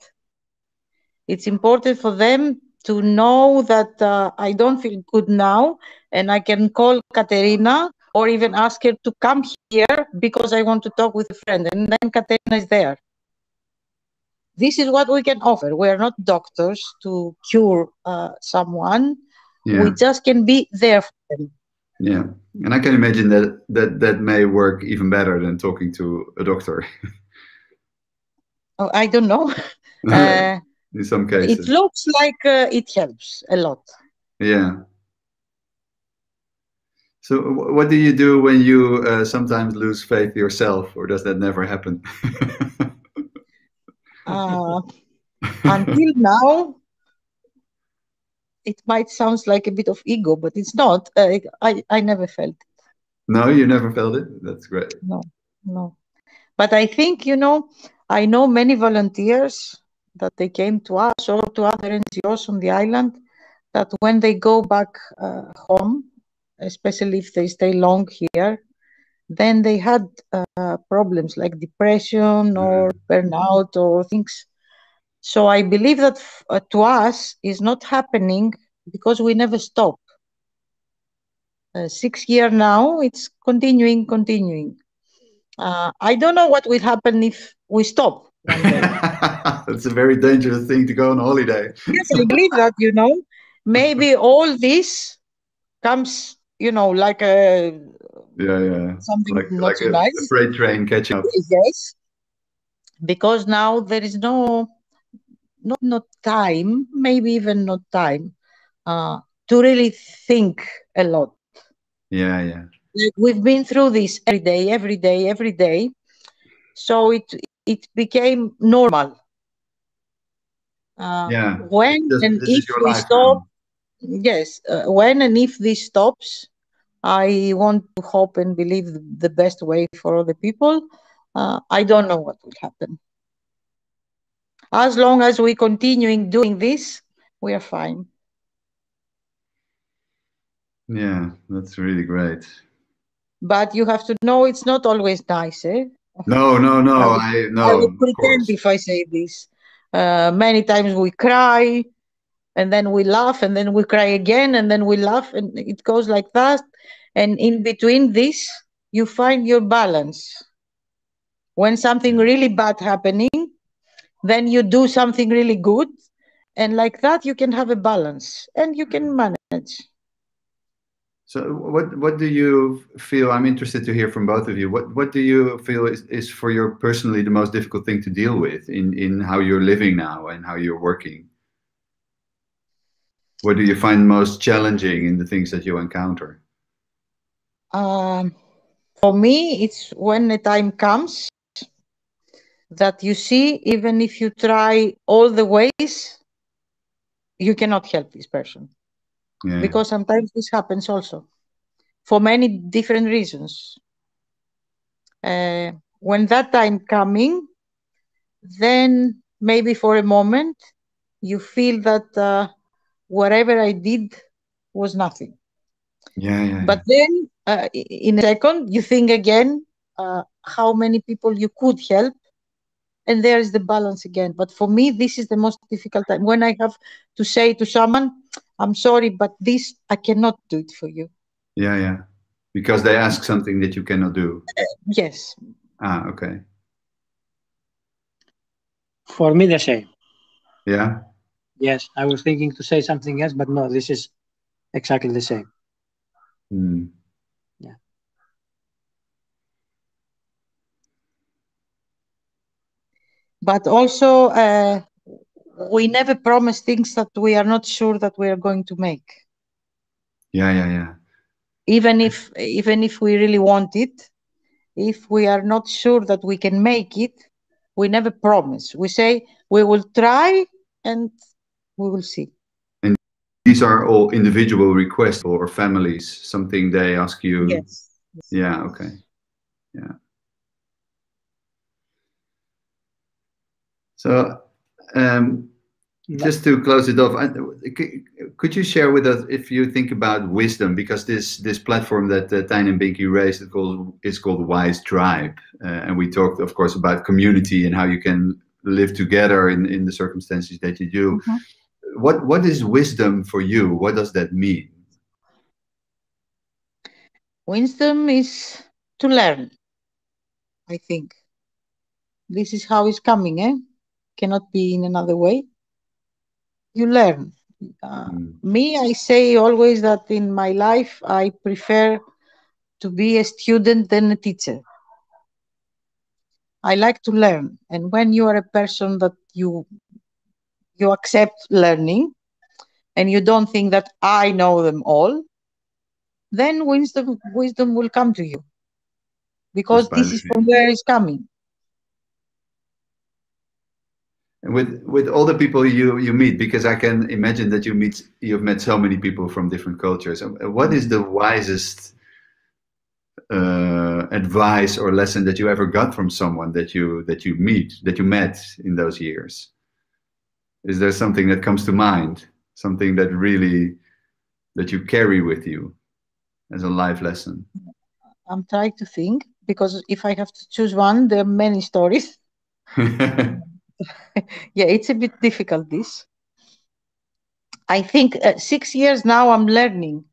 It's important for them to know that I don't feel good now, and I can call Katerina or even ask her to come here because I want to talk with a friend, and then Katerina is there. This is what we can offer. We are not doctors to cure someone. Yeah. We just can be there for them. Yeah, and I can imagine that may work even better than talking to a doctor. Oh, I don't know. In some cases. It looks like it helps a lot. Yeah. So what do you do when you sometimes lose faith yourself, or does that never happen? Until now, it might sound like a bit of ego, but it's not. I never felt it. No, you never felt it? That's great. No. But I think, I know many volunteers that they came to us or to other NGOs on the island, that when they go back home, especially if they stay long here, then they had problems like depression or burnout or things. So I believe that to us is not happening because we never stop. 6 years now, it's continuing. I don't know what will happen if we stop one day. It's a very dangerous thing to go on holiday. Yes, I believe that, maybe all this comes, like a something like, not so nice. A freight train catching up. Yes, because now there is not time, maybe even not time, to really think a lot. Yeah. Like we've been through this every day. So it became normal. When and if we stop, yes, when and if this stops, I want to hope and believe the best way for all the people. I don't know what will happen. As long as we continuing doing this, we are fine. Yeah, that's really great. But you have to know it's not always nice, eh? No. I would pretend if I say this. Many times we cry, and then we laugh, and then we cry again, and then we laugh, and it goes like that. And in between this, you find your balance. When something really bad happening, then you do something really good, and like that you can have a balance and you can manage. So what do you feel, I'm interested to hear from both of you, what do you feel is for you personally the most difficult thing to deal with in how you're living now and how you're working? What do you find most challenging in the things that you encounter? For me, it's when the time comes that you see, even if you try all the ways, you cannot help this person. Yeah. Because sometimes this happens also for many different reasons. When that time coming, then maybe for a moment you feel that whatever I did was nothing. But then in a second you think again how many people you could help, and there is the balance again. But for me, this is the most difficult time, when I have to say to someone, I'm sorry, but this I cannot do it for you. Yeah. Because they ask something that you cannot do. Yes. Okay. For me, the same. Yeah? Yes, I was thinking to say something else, but no, this is exactly the same. Yeah. But also, we never promise things that we are not sure that we are going to make. Yeah. Even if we really want it, if we are not sure that we can make it, we never promise. We say we will try and we will see. these are all individual requests or families, something they ask you. Yes. Yeah, okay. Yeah. So, just to close it off, could you share with us if you think about wisdom, because this platform that Tijn and Binky raised is called Wise Tribe, and we talked, of course, about community and how you can live together in the circumstances that you do. Mm-hmm. What is wisdom for you? What does that mean? Wisdom is to learn, I think. This is how it's coming, eh? Cannot be in another way. You learn. Me, I say always that in my life, I prefer to be a student than a teacher. I like to learn. And when you are a person that you accept learning and you don't think that I know them all, then wisdom will come to you. Because this is from where it's coming. With all the people you meet, because I can imagine that you've met so many people from different cultures. What is the wisest advice or lesson that you ever got from someone that you met in those years? Is there something that comes to mind, something that you carry with you as a life lesson? I'm trying to think, because if I have to choose one, there are many stories. Yeah, it's a bit difficult, this. I think 6 years now I'm learning.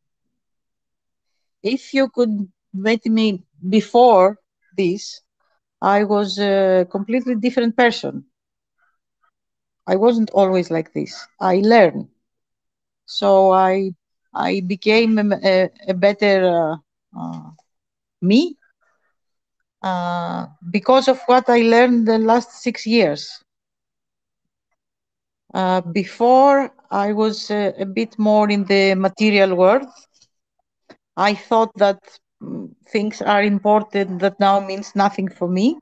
If you could meet me before this, I was a completely different person. I wasn't always like this. I learned. So I became a better me because of what I learned the last 6 years. Before, I was a bit more in the material world. I thought that things are important that now means nothing for me.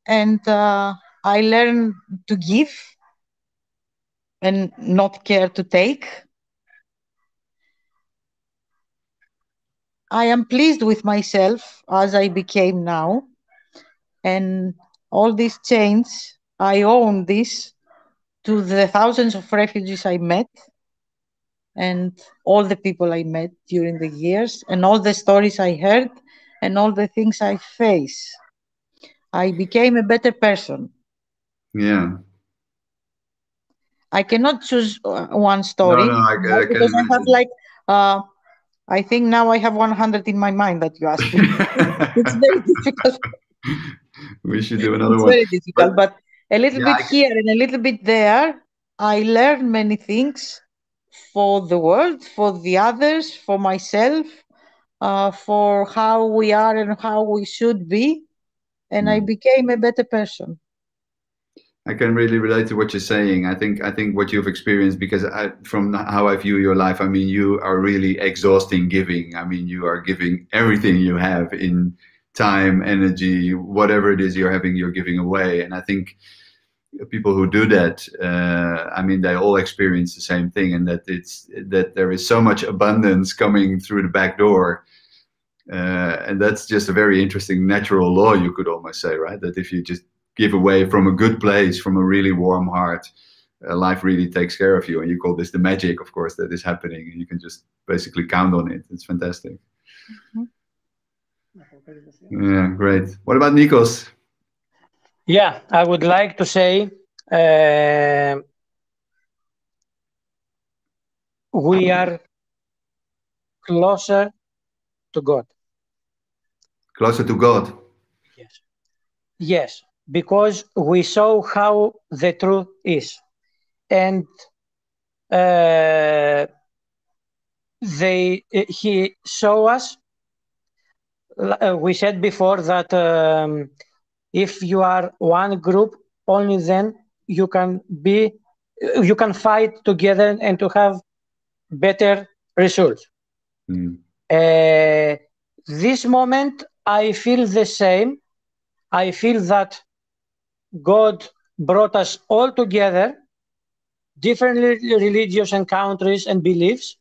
And I learned to give and not care to take. I am pleased with myself as I became now. And all these change, I owe this to the thousands of refugees I met and all the people I met during the years and all the stories I heard and all the things I face. I became a better person. Yeah. I cannot choose one story. No, I because I have like, I think now I have 100 in my mind that you asked me. It's very difficult. We should do another one. It's very difficult, but a little bit here and a little bit there, I learned many things for the world, for the others, for myself, for how we are and how we should be. And I became a better person. I can really relate to what you're saying. I think what you've experienced, because from how I view your life, I mean, you are really exhausting giving. I mean, you are giving everything you have in time, energy, whatever it is you're giving away. And I think people who do that, I mean, they all experience the same thing, and that there is so much abundance coming through the back door. And that's just a very interesting natural law, you could almost say, right? That if you just give away from a good place, from a really warm heart, life really takes care of you. And you call this the magic, of course, that is happening. And you can just basically count on it. It's fantastic. Mm-hmm. Yeah, great. What about Nikos? Yeah, I would like to say we are closer to God. Closer to God? Yes. Yes, because we saw how the truth is. And he showed us, we said before that if you are one group, only then you can fight together and to have better results. This moment, I feel the same. I feel that God brought us all together different religions and countries and beliefs.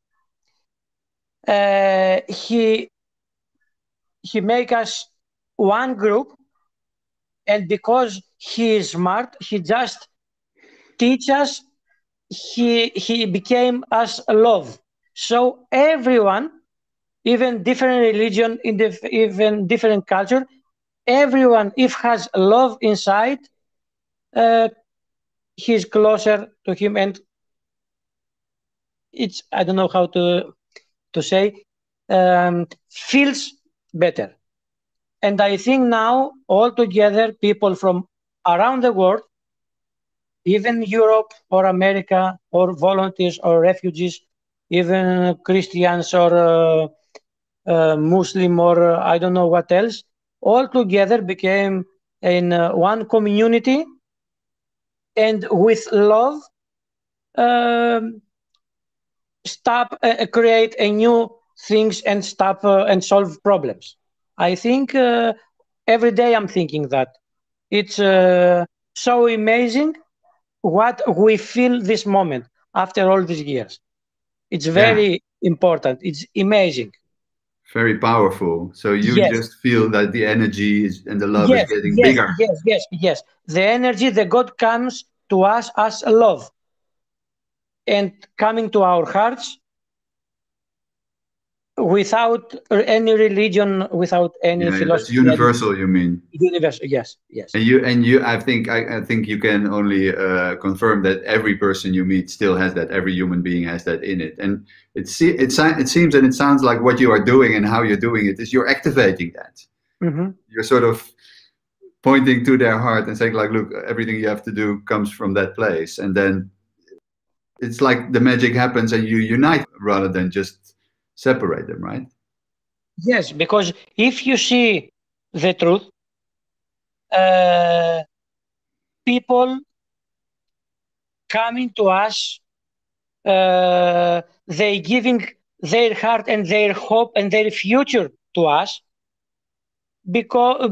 He make us one group, and because he is smart, he just teach us. He became us love. So everyone, even different religion, even different culture, everyone, if has love inside, he's closer to him, and it's, I don't know how to say, feels better. And I think now all together, people from around the world, even Europe or America, or volunteers or refugees, even Christians or Muslim or I don't know what else, all together became in one community, and with love stop create a new things and stop and solve problems. I think every day I'm thinking that it's so amazing what we feel this moment after all these years. It's very important. It's amazing. Very powerful. So you Yes. just feel that the energy is, and the love is Yes, getting yes, bigger. yes. The energy, the God comes to us as love, and coming to our hearts without any religion, without any Yeah, that's philosophy. universal, you mean? Universal, yes. And you, I think you can only confirm that every person you meet still has that. Every human being has that in it, and it seems and it sounds like what you are doing and how you're doing it is you're activating that. Mm-hmm. You're sort of pointing to their heart and saying, like, look, everything you have to do comes from that place, and then it's like the magic happens and you unite rather than just separate them, right? Yes, because if you see the truth, people coming to us, they giving their heart and their hope and their future to us, because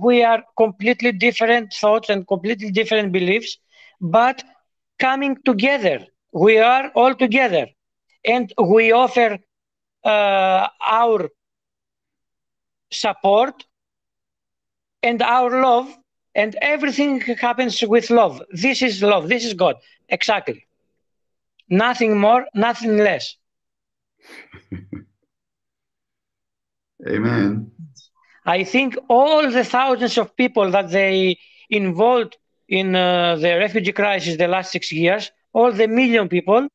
we are completely different thoughts and completely different beliefs, but coming together, we are all together, and we offer our support and our love, and everything happens with love. This is love. This is God. Exactly. Nothing more, nothing less. Amen. I think all the thousands of people that they involved in the refugee crisis the last 6 years, all the million people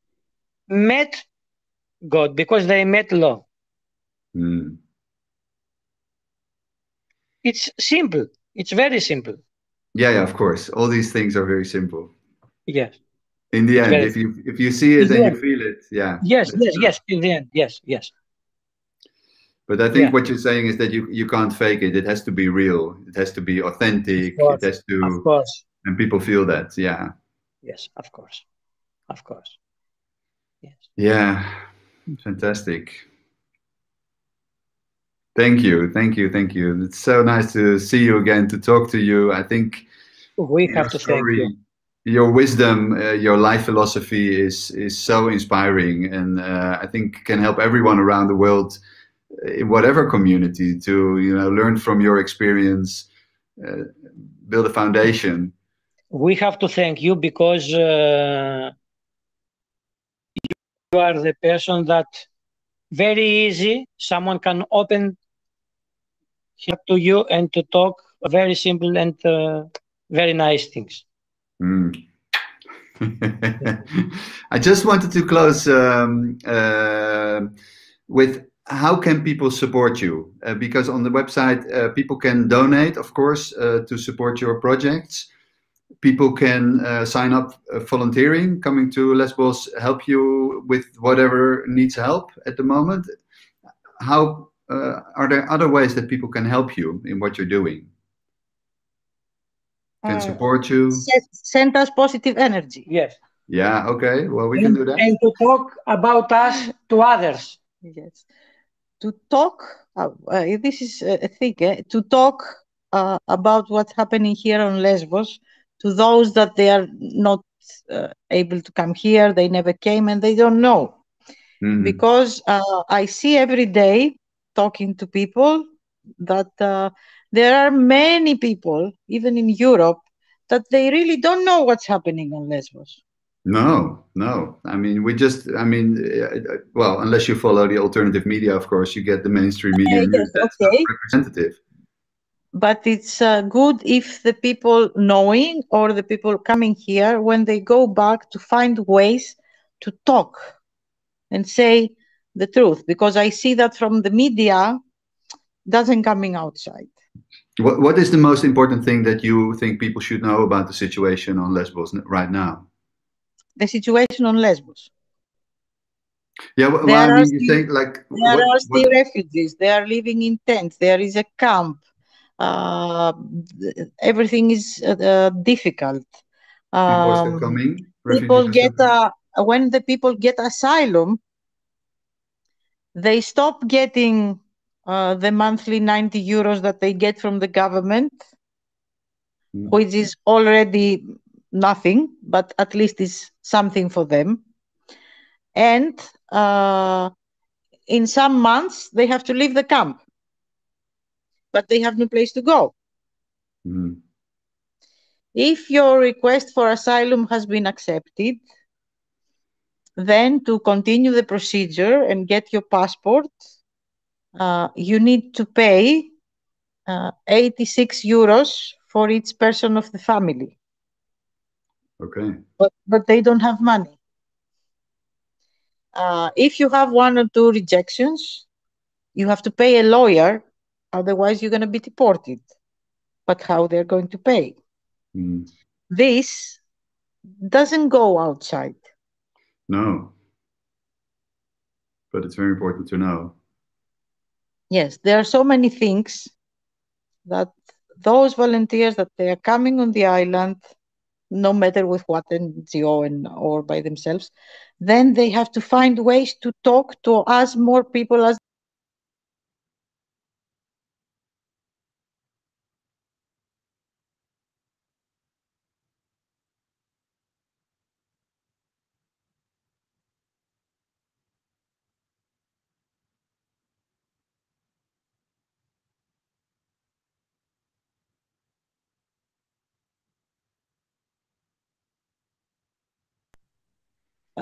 met God because they met love. Mm. It's simple. It's very simple. Yeah, of course. All these things are very simple. Yes. In the end, Very if you see it and you feel it, yeah. Yes, that's yes, enough. yes. In the end, yes, yes. But I think what you're saying is that you can't fake it. It has to be real. It has to be authentic. It has to, of course. and people feel that. Yeah. Yes, of course. Of course. Yes. Yeah. Fantastic. Thank you. Thank you. Thank you. It's so nice to see you again, to talk to you. I think We your have to thank you. your wisdom, your life philosophy is so inspiring, and I think can help everyone around the world in whatever community to learn from your experience, build a foundation. We have to thank you because you are the person that very easy someone can open here to you and to talk very simple and very nice things. Mm. I just wanted to close with how can people support you? Because on the website, people can donate, of course, to support your projects. People can sign up volunteering, coming to Lesbos, help you with whatever needs help at the moment. How are there other ways that people can help you in what you're doing? Can support you? Send us positive energy. Yes. Yeah, okay. Well, we can do that. And to talk about us to others. Yes. To talk, this is a thing, to talk about what's happening here on Lesbos to those that they are not able to come here. They never came, and they don't know. Because I see every day, talking to people, that there are many people, even in Europe, that they really don't know what's happening on Lesbos. No. I mean, well, unless you follow the alternative media, of course, you get the mainstream media news. Yes, That's okay. not representative. But it's good if the people knowing or the people coming here, when they go back, to find ways to talk and say the truth, because I see that from the media doesn't coming outside. What is the most important thing that you think people should know about the situation on Lesbos right now? The situation on Lesbos. Yeah, well, I mean, you think like there are still refugees. They are living in tents. There is a camp. Everything is difficult. People are still coming. When the people get asylum, they stop getting the monthly 90 euros that they get from the government, which is already nothing, but at least is something for them. And in some months, they have to leave the camp, but they have no place to go. If your request for asylum has been accepted, then to continue the procedure and get your passport, you need to pay 86 euros for each person of the family. Okay. But they don't have money. If you have 1 or 2 rejections, you have to pay a lawyer, otherwise you're going to be deported. But how they're going to pay? This doesn't go outside. No. But it's very important to know. Yes, there are so many things that those volunteers that they are coming on the island, no matter with what NGO or by themselves, then they have to find ways to talk to as more people as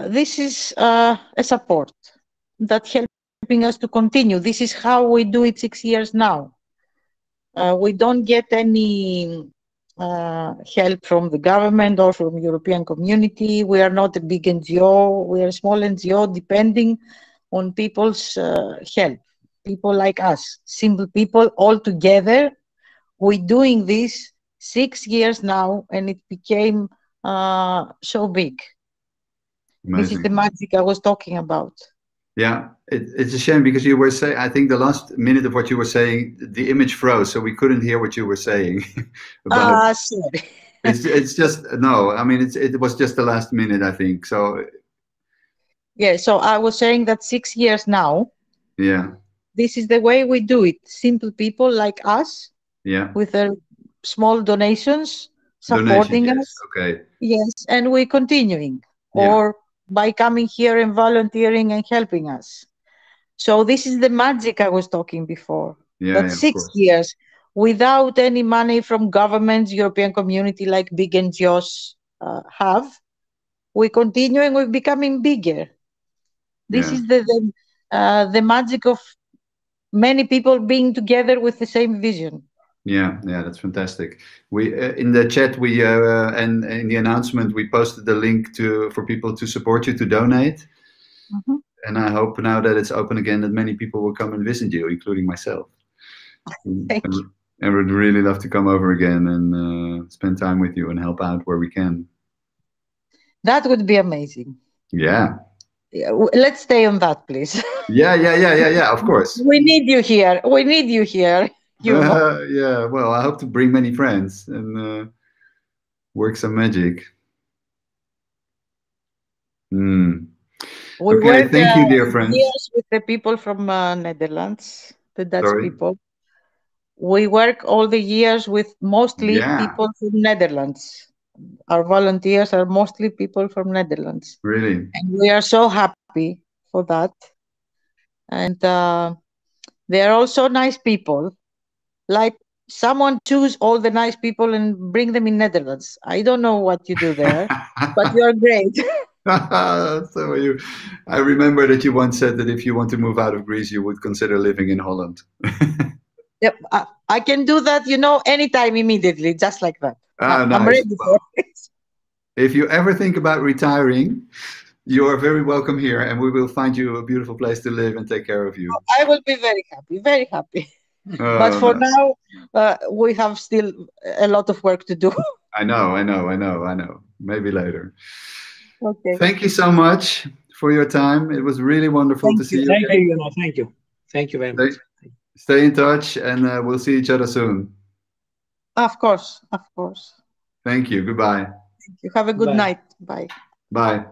this is a support that helping us to continue. This is how we do it 6 years now. We don't get any help from the government or from European community. We are not a big NGO. We are a small NGO depending on people's help. People like us, simple people all together. We're doing this 6 years now, and it became so big. Amazing. This is the magic I was talking about. Yeah, it's a shame because you were saying, I think the last minute of what you were saying, the image froze, so we couldn't hear what you were saying. Sorry. It's just, no, I mean, it was just the last minute, I think. So. Yeah, so I was saying that 6 years now. Yeah. This is the way we do it. Simple people like us. Yeah. With their small donations supporting us. Okay. Yes, and we're continuing. Yeah. Or by coming here and volunteering and helping us. So this is the magic I was talking before. Yeah, that 6 years without any money from governments, European community like big NGOs have, we continue and we're becoming bigger. This is the magic of many people being together with the same vision. Yeah, that's fantastic. We in the chat and in the announcement we posted the link for people to support you to donate. And I hope now that it's open again that many people will come and visit you, including myself. Thank you. And would really love to come over again and spend time with you and help out where we can. That would be amazing. Yeah. Let's stay on that, please. Yeah, of course. We need you here. We need you here. Yeah, well, I hope to bring many friends and work some magic. We work, thank you, dear friends. Years with the people from Netherlands, the Dutch people. We work all the years with mostly people from Netherlands. Our volunteers are mostly people from Netherlands, Really? and we are so happy for that. And they are also nice people. Like someone choose all the nice people and bring them in Netherlands. I don't know what you do there, but you are great. So you, I remember that you once said that if you want to move out of Greece, you would consider living in Holland. Yep, I can do that, anytime, immediately, just like that. I'm Nice. ready for it. If you ever think about retiring, you are very welcome here, and we will find you a beautiful place to live and take care of you. I will be very happy, very happy. Oh, But for nice. now, we have still a lot of work to do. I know. Maybe later. Okay. Thank you so much for your time. It was really wonderful to see you. Thank you, thank you. Thank you very much. Stay in touch, and we'll see each other soon. Of course, of course. Thank you. Goodbye. You have a good Bye. night. Bye. Bye.